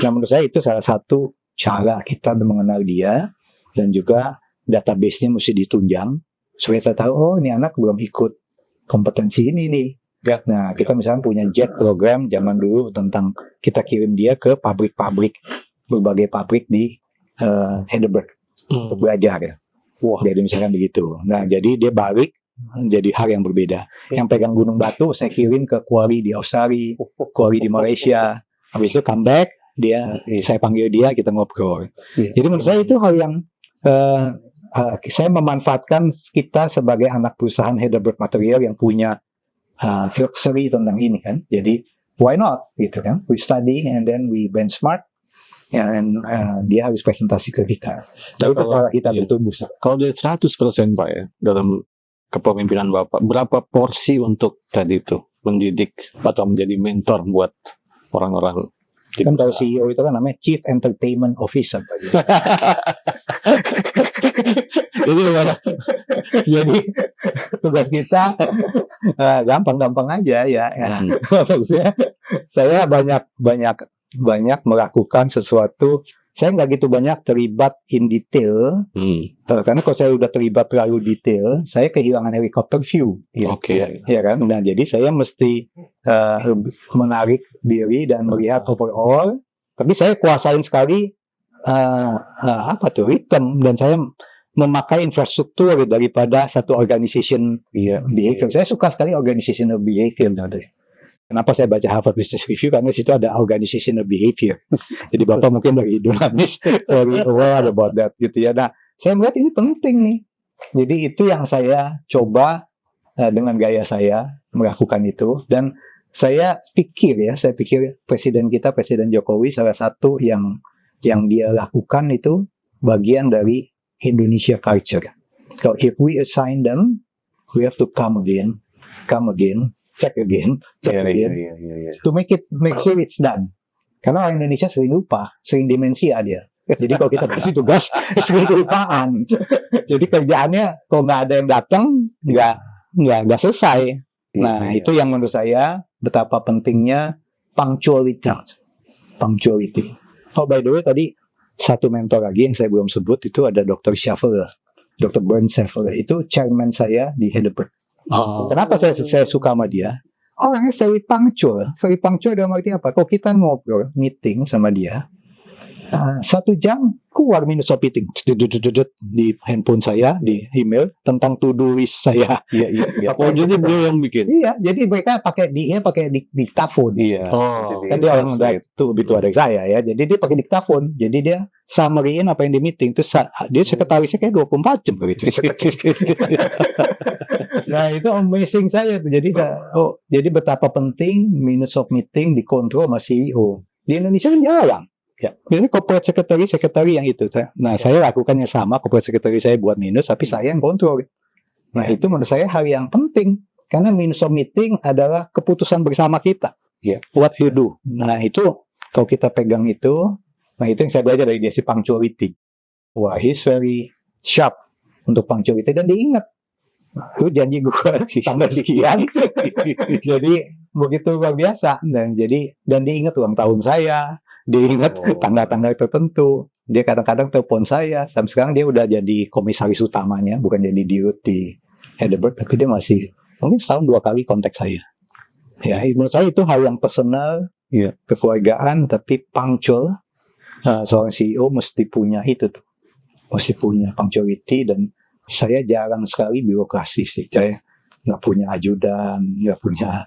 Nah, menurut saya itu salah satu cara kita mengenal dia, dan juga database-nya mesti ditunjang supaya kita tahu, oh ini anak belum ikut kompetensi ini nih. Nah, kita misalnya punya JET program zaman dulu tentang kita kirim dia ke pabrik-pabrik, berbagai pabrik di Heidelberg untuk belajar ya. Jadi misalkan begitu. Nah, jadi dia balik jadi hal yang berbeda. Yang pegang gunung batu saya kirim ke quarry di Australia, quarry di Malaysia. Habis itu comeback, saya panggil dia, kita ngobrol. Jadi menurut saya itu hal yang saya memanfaatkan kita sebagai anak perusahaan Heidelberg Material yang punya luxury tentang ini kan. Jadi why not gitu kan? We study and then we benchmark. Dan dia harus presentasi ke kita. Tapi kalau kita bertumbuh. Kalau dari 100% Pak ya, dalam kepemimpinan Bapak, berapa porsi untuk tadi itu mendidik atau menjadi mentor buat orang-orang? Kan kalau CEO itu kan namanya Chief Entertainment Officer. Jadi tugas kita gampang-gampang aja ya. Maksudnya saya banyak melakukan sesuatu. Saya nggak gitu banyak terlibat in detail, karena kalau saya udah terlibat terlalu detail, saya kehilangan helikopter view. Ya kan? Nah, jadi saya mesti menarik diri dan melihat overall. Tapi saya kuasain sekali rhythm, dan saya memakai infrastruktur daripada satu organization behavior. Saya suka sekali organizational behavior. Kenapa saya baca Harvard Business Review? Karena situ ada organizational behavior. Jadi Bapak mungkin dari Dunamis very aware about that gitu ya. Nah, saya melihat ini penting nih. Jadi itu yang saya coba dengan gaya saya melakukan itu. Dan saya pikir Presiden Jokowi salah satu yang dia lakukan itu bagian dari Indonesia culture. So if we assign them, we have to come again, check again, to make sure it's done. Karena orang Indonesia sering lupa, sering demensia dia. Jadi kalau kita kasih tugas, sering kelupaan. Jadi kerjaannya kalau nggak ada yang datang, nggak selesai. Nah, itu yang menurut saya betapa pentingnya punctuality. Oh, by the way, tadi satu mentor lagi yang saya belum sebut itu ada Dr. Schaeffer, Dr. Bernd Schaeffer. Itu chairman saya di Heidelberg. Kenapa saya suka sama dia? Orangnya very punctual dalam arti apa? Kalau kita ngobrol, meeting sama dia, 1 jam keluar minutes of meeting di handphone saya, di email tentang to-do list saya. Jadi beliau yang bikin. Iya, jadi mereka pakai diktafon. Kan dia orang lebih tua dari saya ya. Jadi dia pakai diktafon. Jadi dia summary-in apa yang di meeting. Terus dia sekretarisnya kayak 24 jam begitu. Nah, itu amazing saya tuh. Jadi betapa penting minutes of meeting dikontrol sama CEO. Di Indonesia kan jarang. Ini corporate secretary yang itu. Nah, saya lakukannya sama. Corporate secretary saya buat minus, tapi saya yang kontrol. Nah, itu menurut saya hal yang penting. Karena minutes of meeting adalah keputusan bersama kita. What you do. Nah, itu Kalau kita pegang itu, nah itu yang saya belajar dari dia, si punctuality. Wah, he's very sharp untuk punctuality dan dia ingat. Lu janji gue tanggal sekian. Jadi begitu luar biasa. Dan dia ingat ulang tahun saya, dia ingat tanggal-tanggal tertentu. Dia kadang-kadang telepon saya. Sampai sekarang dia udah jadi komisaris utamanya, bukan jadi dirut di Heidelberg, tapi dia masih mungkin setahun 2 kali kontak saya. Ya, menurut saya itu hal yang personal, ya, kekeluargaan, tapi punctual. Seorang CEO mesti punya itu tuh, mesti punya punctuality, dan saya jarang sekali birokrasi sih. Saya nggak punya ajudan, nggak punya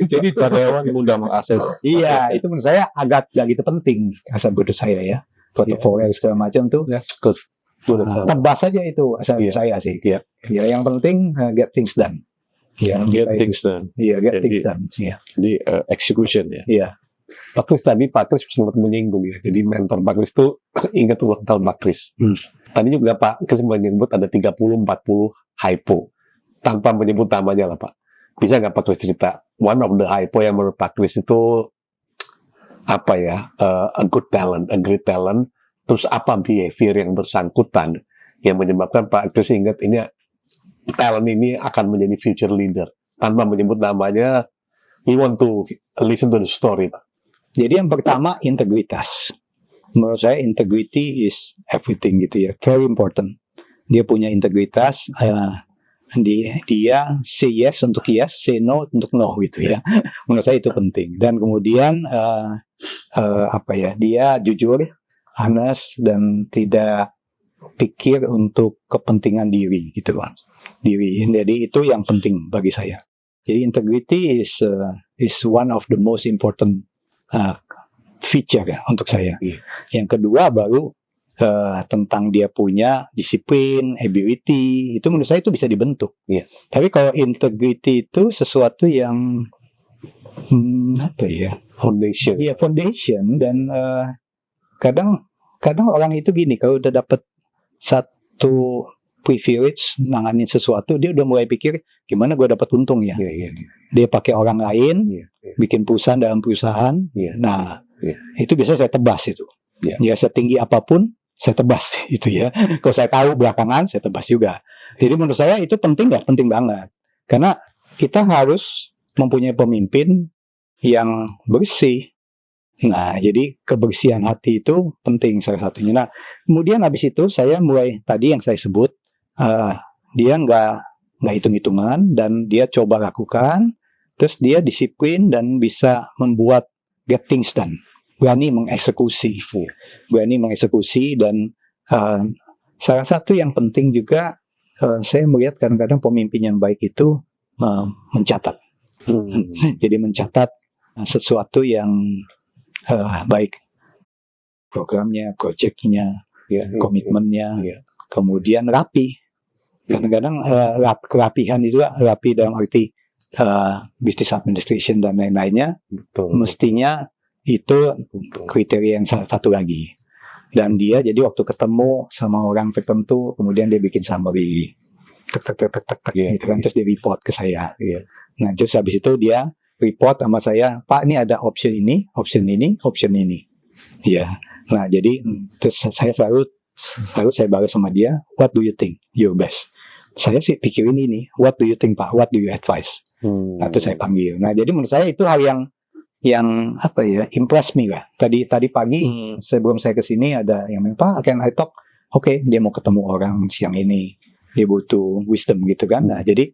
jadi karyawan mudah mengakses. Iya, itu menurut saya agak gitu penting asal menurut saya ya. Portofolio segala macam tuh Good. tebas saja itu asal saya sih. Ya, yang penting get things done. Ya, Get things done. Iya, get things Jadi- done. Iya. Jadi execution ya. Iya. Pak Kris tadi Pak Kris sempat menyinggung ya. Jadi mentor Pak Kris itu ingat ulang tahun Pak Kris. Tadi juga Pak Kris menyebut ada 30-40 hypo. Tanpa menyebut namanya lah Pak. Bisa nggak Pak Kris cerita? One of the hypo yang menurut Pak Kris itu apa ya? A good talent, a great talent. Terus apa behavior yang bersangkutan yang menyebabkan Pak Kris ingat ini talent ini akan menjadi future leader. Tanpa menyebut namanya, we want to listen to the story Pak. Jadi yang pertama integritas. Menurut saya integrity is everything gitu ya, very important. Dia punya integritas. Dia say yes untuk yes, say no untuk no gitu ya. Menurut saya itu penting. Dan kemudian dia jujur, honest, dan tidak pikir untuk kepentingan diri gitu kan. Jadi itu yang penting bagi saya. Jadi integrity is one of the most important feature ya, untuk saya. Yang kedua baru tentang dia punya disiplin, ability, itu menurut saya itu bisa dibentuk. Tapi kalau integrity itu sesuatu yang Foundation. Iya, foundation. Dan kadang orang itu gini, kalau udah dapat satu privilege nanganin sesuatu, dia udah mulai pikir gimana gue dapat untung ya. Dia pakai orang lain, bikin perusahaan dalam perusahaan. Nah, itu biasa saya tebas itu. Ya setinggi apapun saya tebas itu ya. Kalau saya tahu belakangan saya tebas juga. Jadi menurut saya itu penting nggak? Penting banget. Karena kita harus mempunyai pemimpin yang bersih. Nah, jadi kebersihan hati itu penting salah satunya. Nah, kemudian habis itu saya mulai tadi yang saya sebut, dia nggak hitung-hitungan dan dia coba lakukan, terus dia disiplin dan bisa membuat get things done, berani mengeksekusi dan salah satu yang penting juga saya melihat kadang-kadang pemimpin yang baik itu mencatat. Jadi mencatat sesuatu yang baik, programnya, projectnya, komitmennya, kemudian rapi. Kadang-kadang kerapihan itu rapi dalam arti business administration dan lain-lainnya. Mestinya itu kriteria yang satu lagi. Dan dia jadi waktu ketemu sama orang tertentu, kemudian dia bikin summary, gitu kan, terus dia report ke saya. Nah, terus habis itu dia report sama saya, Pak, ini ada option ini, option ini, option ini. Ya, nah jadi terus saya selalu saya balas sama dia, what do you think your best? Saya sih pikirin ini, what do you think Pak? What do you advise? Nah, terus saya panggil. Nah, jadi menurut saya itu hal yang impress me lah. Tadi pagi sebelum saya kesini ada yang Pak, can I talk? Oke, dia mau ketemu orang siang ini, dia butuh wisdom gitu kan. Nah, jadi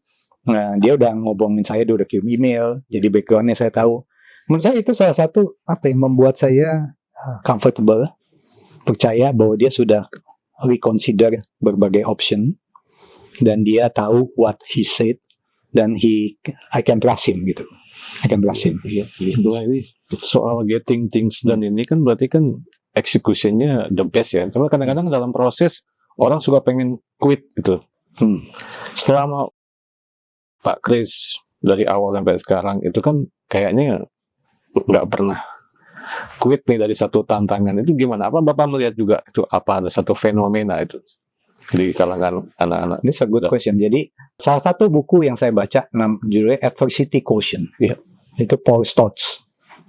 dia udah ngobongin saya, dia udah kirim email, jadi backgroundnya saya tahu. Menurut saya itu salah satu membuat saya comfortable, percaya bahwa dia sudah reconsider berbagai option dan dia tahu what he said dan I can trust him gitu. I can trust him. Ini soal getting things done ini kan berarti kan execution-nya the best ya. Cuma kadang-kadang dalam proses orang suka pengen quit gitu. Selama Pak Kris dari awal sampai sekarang itu kan kayaknya nggak pernah quit nih dari satu tantangan. Itu gimana? Apa Bapak melihat juga itu apa ada satu fenomena itu di kalangan anak-anak? Ini a good question. Jadi salah satu buku yang saya baca judulnya Adversity Quotient. Itu Paul Stotz.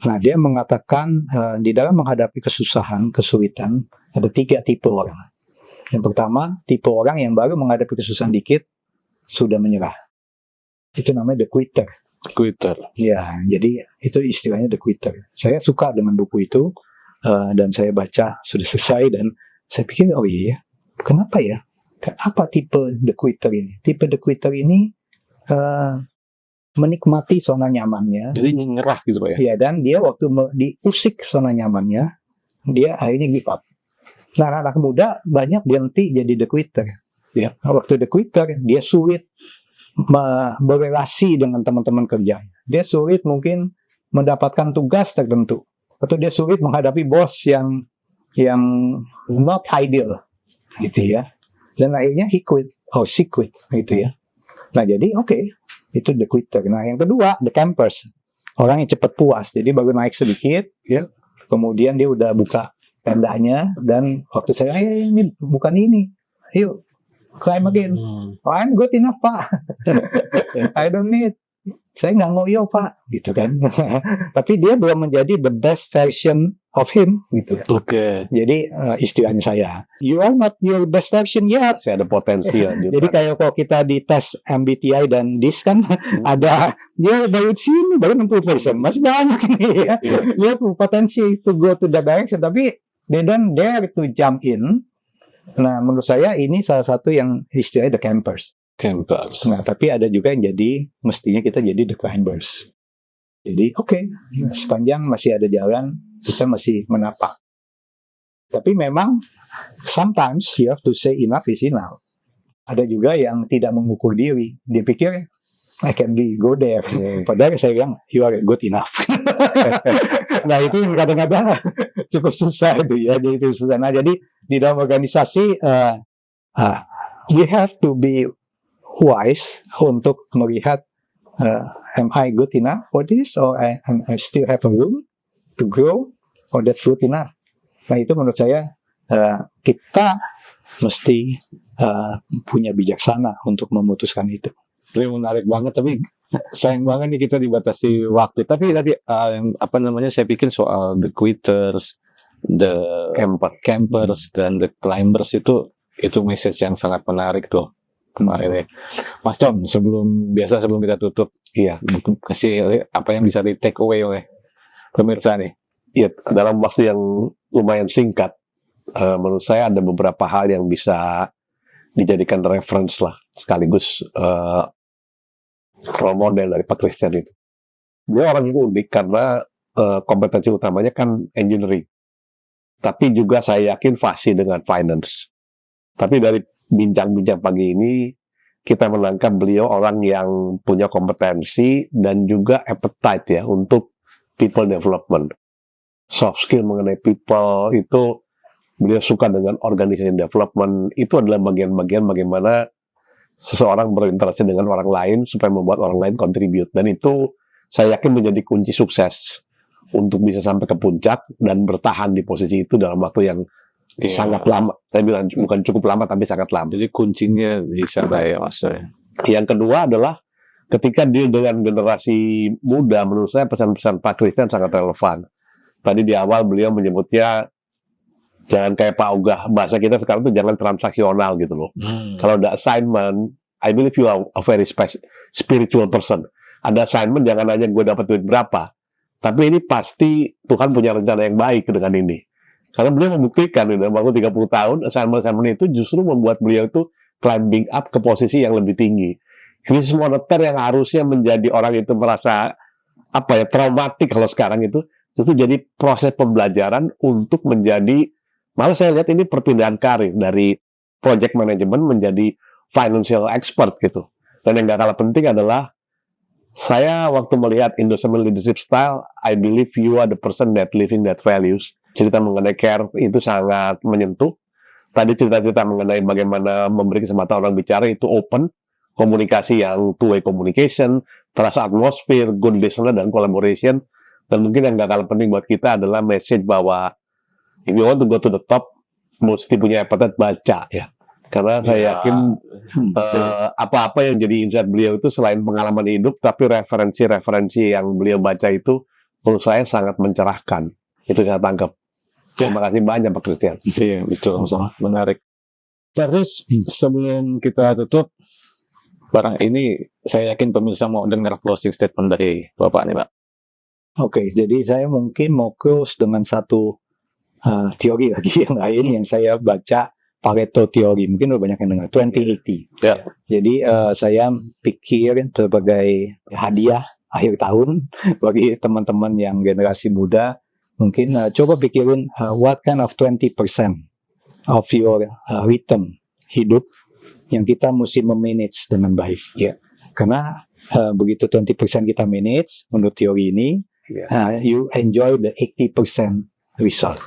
Nah, dia mengatakan di dalam menghadapi kesusahan, kesulitan, ada 3 tipe orang. Yang pertama, tipe orang yang baru menghadapi kesusahan dikit, sudah menyerah. Itu namanya the quitter. Twitter. Ya, jadi itu istilahnya the quitter. Saya suka dengan buku itu, dan saya baca, sudah selesai, dan saya pikir, oh iya, kenapa ya? Apa tipe the quitter ini? Tipe the quitter ini menikmati zona nyamannya. Jadi nyerah gitu Pak ya. Ya, dan dia waktu diusik zona nyamannya, dia akhirnya give up. Nah, anak muda banyak berhenti jadi the quitter. Ya, waktu the quitter, dia sulit berrelasi dengan teman-teman kerjanya. Dia sulit mungkin mendapatkan tugas tertentu, atau dia sulit menghadapi bos yang not ideal, gitu ya. Dan akhirnya he quit, she quit, gitu ya. Nah, jadi oke, itu the quitter. Nah, yang kedua, the campers. Orang yang cepat puas. Jadi baru naik sedikit, ya, kemudian dia udah buka tendanya, dan waktu saya, ini bukan ini, yuk climb again. Oh, I'm good enough, Pak. I don't need. Saya nggak ngoyo, Pak. Gitu kan. Tapi dia belum menjadi the best version of him. Gitu. Oke. Jadi istilahnya saya, you are not your best version yet. Saya ada potensi ya. Jadi kayak kalau kita di tes MBTI dan DISC kan ada, dia baru sini, baru 60%. Masih banyak ini ya. Dia potensi to go to the direction. Tapi they don't dare to jump in. Nah, menurut saya ini salah satu yang istilahnya the campers. Campers. Nah, tapi ada juga yang jadi, mestinya kita jadi the climbers. Jadi, oke, sepanjang masih ada jalan, kita masih menapak. Tapi memang, sometimes you have to say enough is enough. Ada juga yang tidak mengukur diri. Dia pikir, I can go there. Padahal saya bilang, you are good enough. Nah, itu kadang-kadang cukup susah itu ya. Jadi itu susah. Nah, jadi di dalam organisasi, we have to be wise untuk melihat, am I good enough for this, or I still have a room to grow, or that's good enough. Nah, itu menurut saya kita mesti punya bijaksana untuk memutuskan itu. Ini menarik banget, tapi sayang banget nih kita dibatasi waktu. Tapi tadi yang apa namanya, saya pikir soal the quitters, the campers dan the climbers itu message yang sangat menarik tuh kemarin. Mas Tom, sebelum kita tutup, iya, kasih apa yang bisa di take away oleh pemirsa nih. Iya, dalam waktu yang lumayan singkat, menurut saya ada beberapa hal yang bisa dijadikan reference lah, sekaligus role model dari Pak Christian itu. Dia orang yang unik karena kompetensi utamanya kan engineering. Tapi juga saya yakin fasih dengan finance. Tapi dari bincang-bincang pagi ini, kita menangkap beliau orang yang punya kompetensi dan juga appetite ya untuk people development. Soft skill mengenai people itu, beliau suka dengan organization development. Itu adalah bagian-bagian bagaimana seseorang berinteraksi dengan orang lain supaya membuat orang lain contribute. Dan itu saya yakin menjadi kunci sukses untuk bisa sampai ke puncak dan bertahan di posisi itu dalam waktu yang sangat lama. Saya bilang bukan cukup lama, tapi sangat lama. Jadi kuncinya di sana ya, Mas. Yang kedua adalah ketika deal dengan generasi muda, menurut saya pesan-pesan Pak Christian sangat relevan. Tadi di awal beliau menyebutnya jangan kayak Pak Ogah, bahasa kita sekarang tuh jangan transaksional gitu loh. Kalau ada assignment, I believe you are a very spiritual person. Ada assignment, jangan hanya gue dapat duit berapa, tapi ini pasti Tuhan punya rencana yang baik dengan ini. Karena beliau membuktikan dalam waktu 30 tahun, assignment itu justru membuat beliau itu climbing up ke posisi yang lebih tinggi. Krisis moneter yang harusnya menjadi orang itu merasa traumatik kalau sekarang itu jadi proses pembelajaran untuk menjadi, malah saya lihat ini perpindahan karir dari project management menjadi financial expert gitu. Dan yang gak kalah penting adalah saya waktu melihat Indosement Leadership Style, I believe you are the person that living that values. Cerita mengenai care itu sangat menyentuh. Tadi cerita-cerita mengenai bagaimana memberi kesempatan orang bicara itu open, komunikasi yang two-way communication, trust atmosphere, good listener, dan collaboration. Dan mungkin yang gak kalah penting buat kita adalah message bahwa if you want to go to the top, mesti punya appetite baca ya. Karena saya yakin apa-apa yang jadi insight beliau itu selain pengalaman hidup, tapi referensi-referensi yang beliau baca itu menurut saya sangat mencerahkan. Itu saya tangkap. Terima kasih banyak Pak Christian. Iya, betul. Menarik. Terus sebelum kita tutup, barang ini saya yakin pemirsa mau dengar closing statement dari Bapak nih, Pak. Oke, jadi saya mungkin mau close dengan satu teori lagi yang lain yang saya baca, Pareto teori. Mungkin udah banyak yang dengar 2080. Ya. Jadi saya pikir sebagai hadiah akhir tahun bagi teman-teman yang generasi muda, mungkin coba pikirin what kind of 20% of your return hidup yang kita mesti memanage dengan baik. Ya. Karena begitu 20% kita manage, menurut teori ini, you enjoy the 80% result.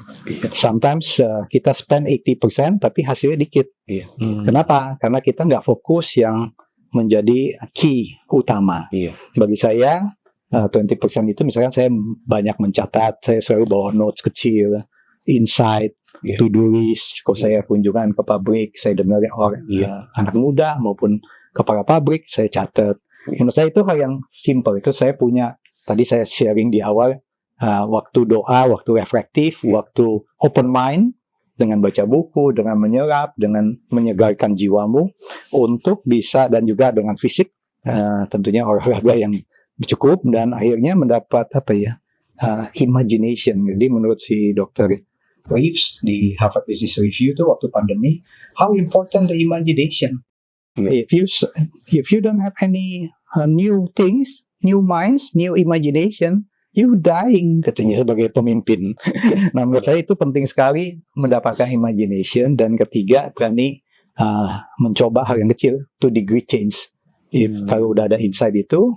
Sometimes kita spend 80% tapi hasilnya dikit. Kenapa? Karena kita nggak fokus yang menjadi key utama. Bagi saya 20% itu misalkan saya banyak mencatat, saya selalu bawa notes kecil, insight, to-do list. Kalau saya kunjungan ke pabrik, saya dengar orang anak muda maupun kepala pabrik, saya catat. Menurut saya itu hal yang simple. Itu saya punya, tadi saya sharing di awal, waktu doa, waktu reflektif, waktu open mind, dengan baca buku, dengan menyerap, dengan menyegarkan jiwamu, untuk bisa, dan juga dengan fisik, tentunya olahraga yang cukup, dan akhirnya mendapat imagination. Jadi menurut si Dr. Reeves di Harvard Business Review itu waktu pandemi, how important the imagination. If you don't have any new things, new minds, new imagination, you dying, katanya sebagai pemimpin. Nah, menurut saya itu penting sekali mendapatkan imagination. Dan ketiga, berani mencoba hal yang kecil, to degree change. Kalau udah ada insight itu,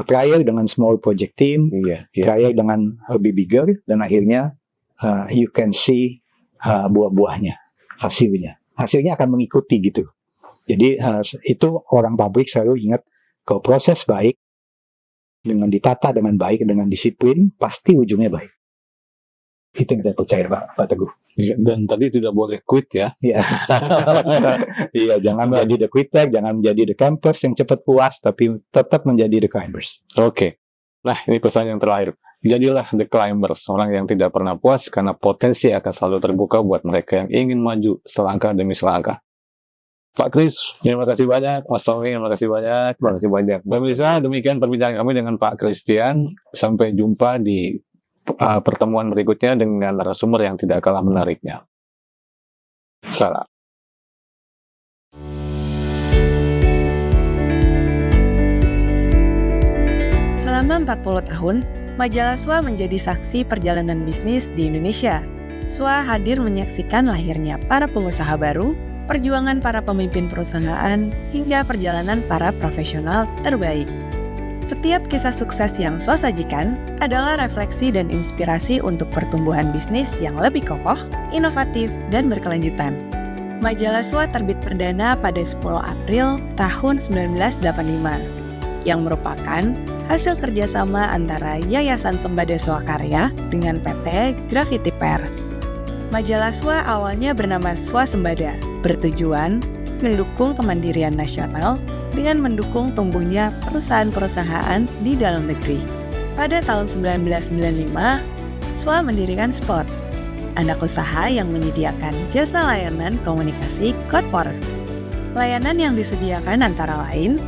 trial dengan small project team, trial dengan lebih bigger, dan akhirnya you can see buah-buahnya, hasilnya akan mengikuti gitu. Jadi itu orang pabrik selalu ingat, kalau proses baik, dengan ditata dengan baik, dengan disiplin, pasti ujungnya baik. Itu yang saya percaya, Pak Teguh. Dan tadi tidak boleh quit ya. Iya. Iya, jangan menjadi the quitter, jangan menjadi the campers yang cepat puas, tapi tetap menjadi the climbers. Oke. Nah, ini pesan yang terakhir. Jadilah the climbers, orang yang tidak pernah puas karena potensi akan selalu terbuka buat mereka yang ingin maju selangkah demi selangkah. Pak Kris, terima kasih banyak. Mas Tommy, terima kasih banyak. Terima kasih banyak. Pemirsa, demikian perbincangan kami dengan Pak Christian. Sampai jumpa di pertemuan berikutnya dengan narasumber yang tidak kalah menariknya. Salam. Selama 40 tahun, majalah SWA menjadi saksi perjalanan bisnis di Indonesia. SWA hadir menyaksikan lahirnya para pengusaha baru, perjuangan para pemimpin perusahaan, hingga perjalanan para profesional terbaik. Setiap kisah sukses yang SWA sajikan adalah refleksi dan inspirasi untuk pertumbuhan bisnis yang lebih kokoh, inovatif, dan berkelanjutan. Majalah SWA terbit perdana pada 10 April tahun 1985, yang merupakan hasil kerjasama antara Yayasan Sembada Swakarya dengan PT Graffiti Pers. Majalah SWA awalnya bernama SWA Sembada, bertujuan mendukung kemandirian nasional dengan mendukung tumbuhnya perusahaan-perusahaan di dalam negeri. Pada tahun 1995, SWA mendirikan Spot, anak usaha yang menyediakan jasa layanan komunikasi corporate. Layanan yang disediakan antara lain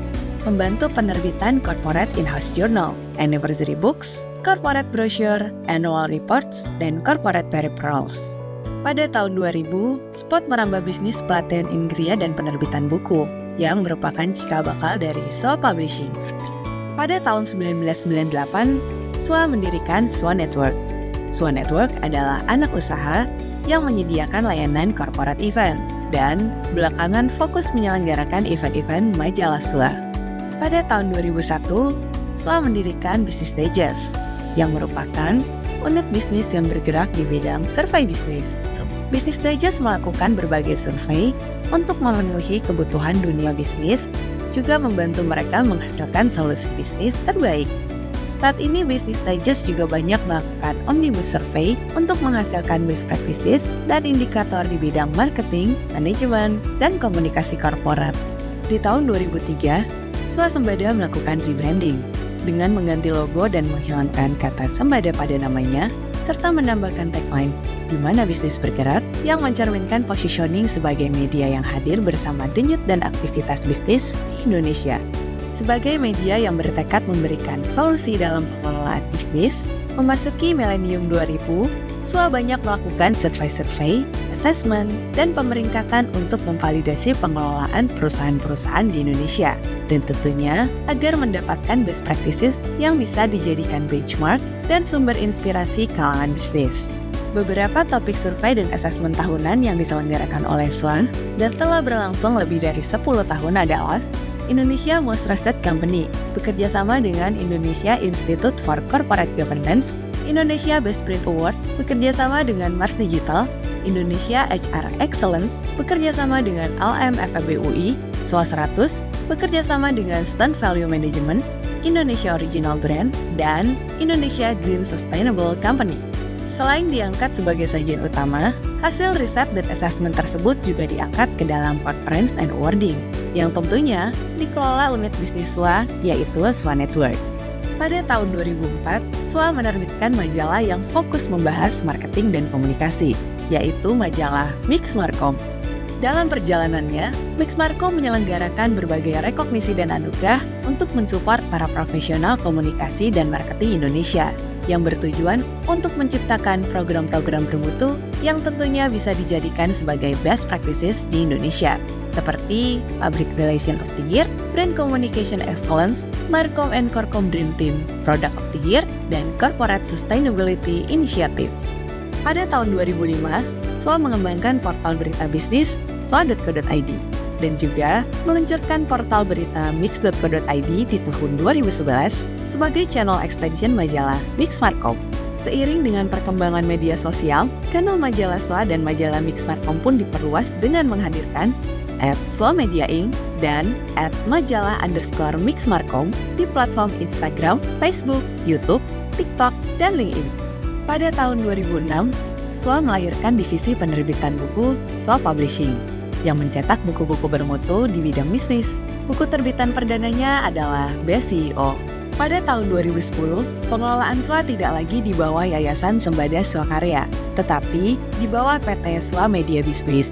membantu penerbitan corporate in-house journal, anniversary books, corporate brochure, annual reports, dan corporate peripherals. Pada tahun 2000, Spot merambah bisnis pelatihan Inggria dan penerbitan buku, yang merupakan cikal bakal dari SWA Publishing. Pada tahun 1998, SWA mendirikan SWA Network. SWA Network adalah anak usaha yang menyediakan layanan corporate event, dan belakangan fokus menyelenggarakan event-event majalah SWA. Pada tahun 2001, SWA mendirikan Business Digest, yang merupakan unit bisnis yang bergerak di bidang survei bisnis. Business Digest melakukan berbagai survei untuk memenuhi kebutuhan dunia bisnis, juga membantu mereka menghasilkan solusi bisnis terbaik. Saat ini Business Digest juga banyak melakukan omnibus survey untuk menghasilkan best practices dan indikator di bidang marketing, manajemen, dan komunikasi korporat. Di tahun 2003, SWA Sembada melakukan rebranding. dengan mengganti logo dan menghilangkan kata sembada pada namanya, serta menambahkan tagline "Di mana bisnis bergerak" yang mencerminkan positioning sebagai media yang hadir bersama denyut dan aktivitas bisnis di Indonesia. Sebagai media yang bertekad memberikan solusi dalam pengelolaan bisnis, memasuki milenium 2000, SWA banyak melakukan survei-survei, assessment, dan pemeringkatan untuk memvalidasi pengelolaan perusahaan-perusahaan di Indonesia, dan tentunya agar mendapatkan best practices yang bisa dijadikan benchmark dan sumber inspirasi kalangan bisnis. Beberapa topik survei dan asesmen tahunan yang diselenggarakan oleh SWA dan telah berlangsung lebih dari 10 tahun adalah Indonesia Most Trusted Company, bekerjasama dengan Indonesia Institute for Corporate Governance, Indonesia Best Print Award, bekerjasama dengan Mars Digital, Indonesia HR Excellence, bekerjasama dengan LMFEB UI, SWA 100, bekerjasama dengan Sun Value Management, Indonesia Original Brand, dan Indonesia Green Sustainable Company. Selain diangkat sebagai sajian utama, hasil riset dan asesmen tersebut juga diangkat ke dalam conference and awarding, yang tentunya dikelola unit bisnis SWA, yaitu SWA Network. Pada tahun 2004, SWA menerbitkan majalah yang fokus membahas marketing dan komunikasi, yaitu majalah Mix Markom. Dalam perjalanannya, Mix Markom menyelenggarakan berbagai rekognisi dan anugerah untuk mensupport para profesional komunikasi dan marketing Indonesia, yang bertujuan untuk menciptakan program-program bermutu yang tentunya bisa dijadikan sebagai best practices di Indonesia, seperti Public Relation of the Year, Brand Communication Excellence, Markom and Corkom Dream Team, Product of the Year, dan Corporate Sustainability Initiative. Pada tahun 2005, SWA mengembangkan portal berita bisnis swa.co.id dan juga meluncurkan portal berita mix.co.id di tahun 2011 sebagai channel extension majalah Mix Markom. Seiring dengan perkembangan media sosial, kanal majalah SWA dan majalah Mix Markom pun diperluas dengan menghadirkan @SWA-Media Inc. dan @majalah_Mix Markom di platform Instagram, Facebook, YouTube, TikTok, dan LinkedIn. Pada tahun 2006, SWA melahirkan divisi penerbitan buku SWA Publishing yang mencetak buku-buku bermutu di bidang bisnis. Buku terbitan perdananya adalah Best CEO. Pada tahun 2010, pengelolaan SWA tidak lagi di bawah Yayasan Sembada Swakarya, tetapi di bawah PT SWA Media Bisnis.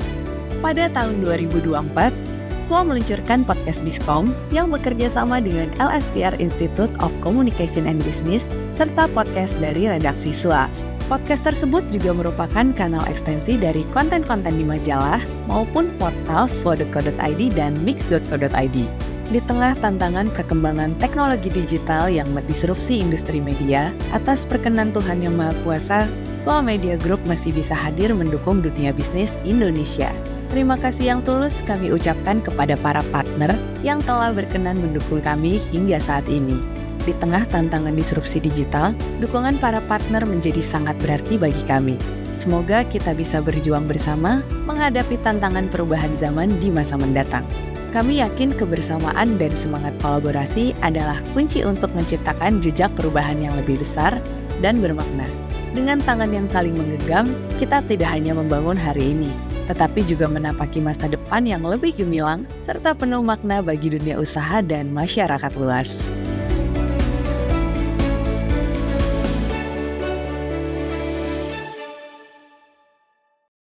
Pada tahun 2024, SWA meluncurkan podcast Biskom yang bekerja sama dengan LSPR Institute of Communication and Business serta podcast dari redaksi SWA. Podcast tersebut juga merupakan kanal ekstensi dari konten-konten di majalah maupun portal swa.co.id dan mix.co.id. Di tengah tantangan perkembangan teknologi digital yang mendisrupsi industri media, atas perkenan Tuhan Yang Maha Kuasa, SWA Media Group masih bisa hadir mendukung dunia bisnis Indonesia. Terima kasih yang tulus kami ucapkan kepada para partner yang telah berkenan mendukung kami hingga saat ini. Di tengah tantangan disrupsi digital, dukungan para partner menjadi sangat berarti bagi kami. Semoga kita bisa berjuang bersama menghadapi tantangan perubahan zaman di masa mendatang. Kami yakin kebersamaan dan semangat kolaborasi adalah kunci untuk menciptakan jejak perubahan yang lebih besar dan bermakna. Dengan tangan yang saling menggenggam, kita tidak hanya membangun hari ini, tetapi juga menapaki masa depan yang lebih gemilang serta penuh makna bagi dunia usaha dan masyarakat luas.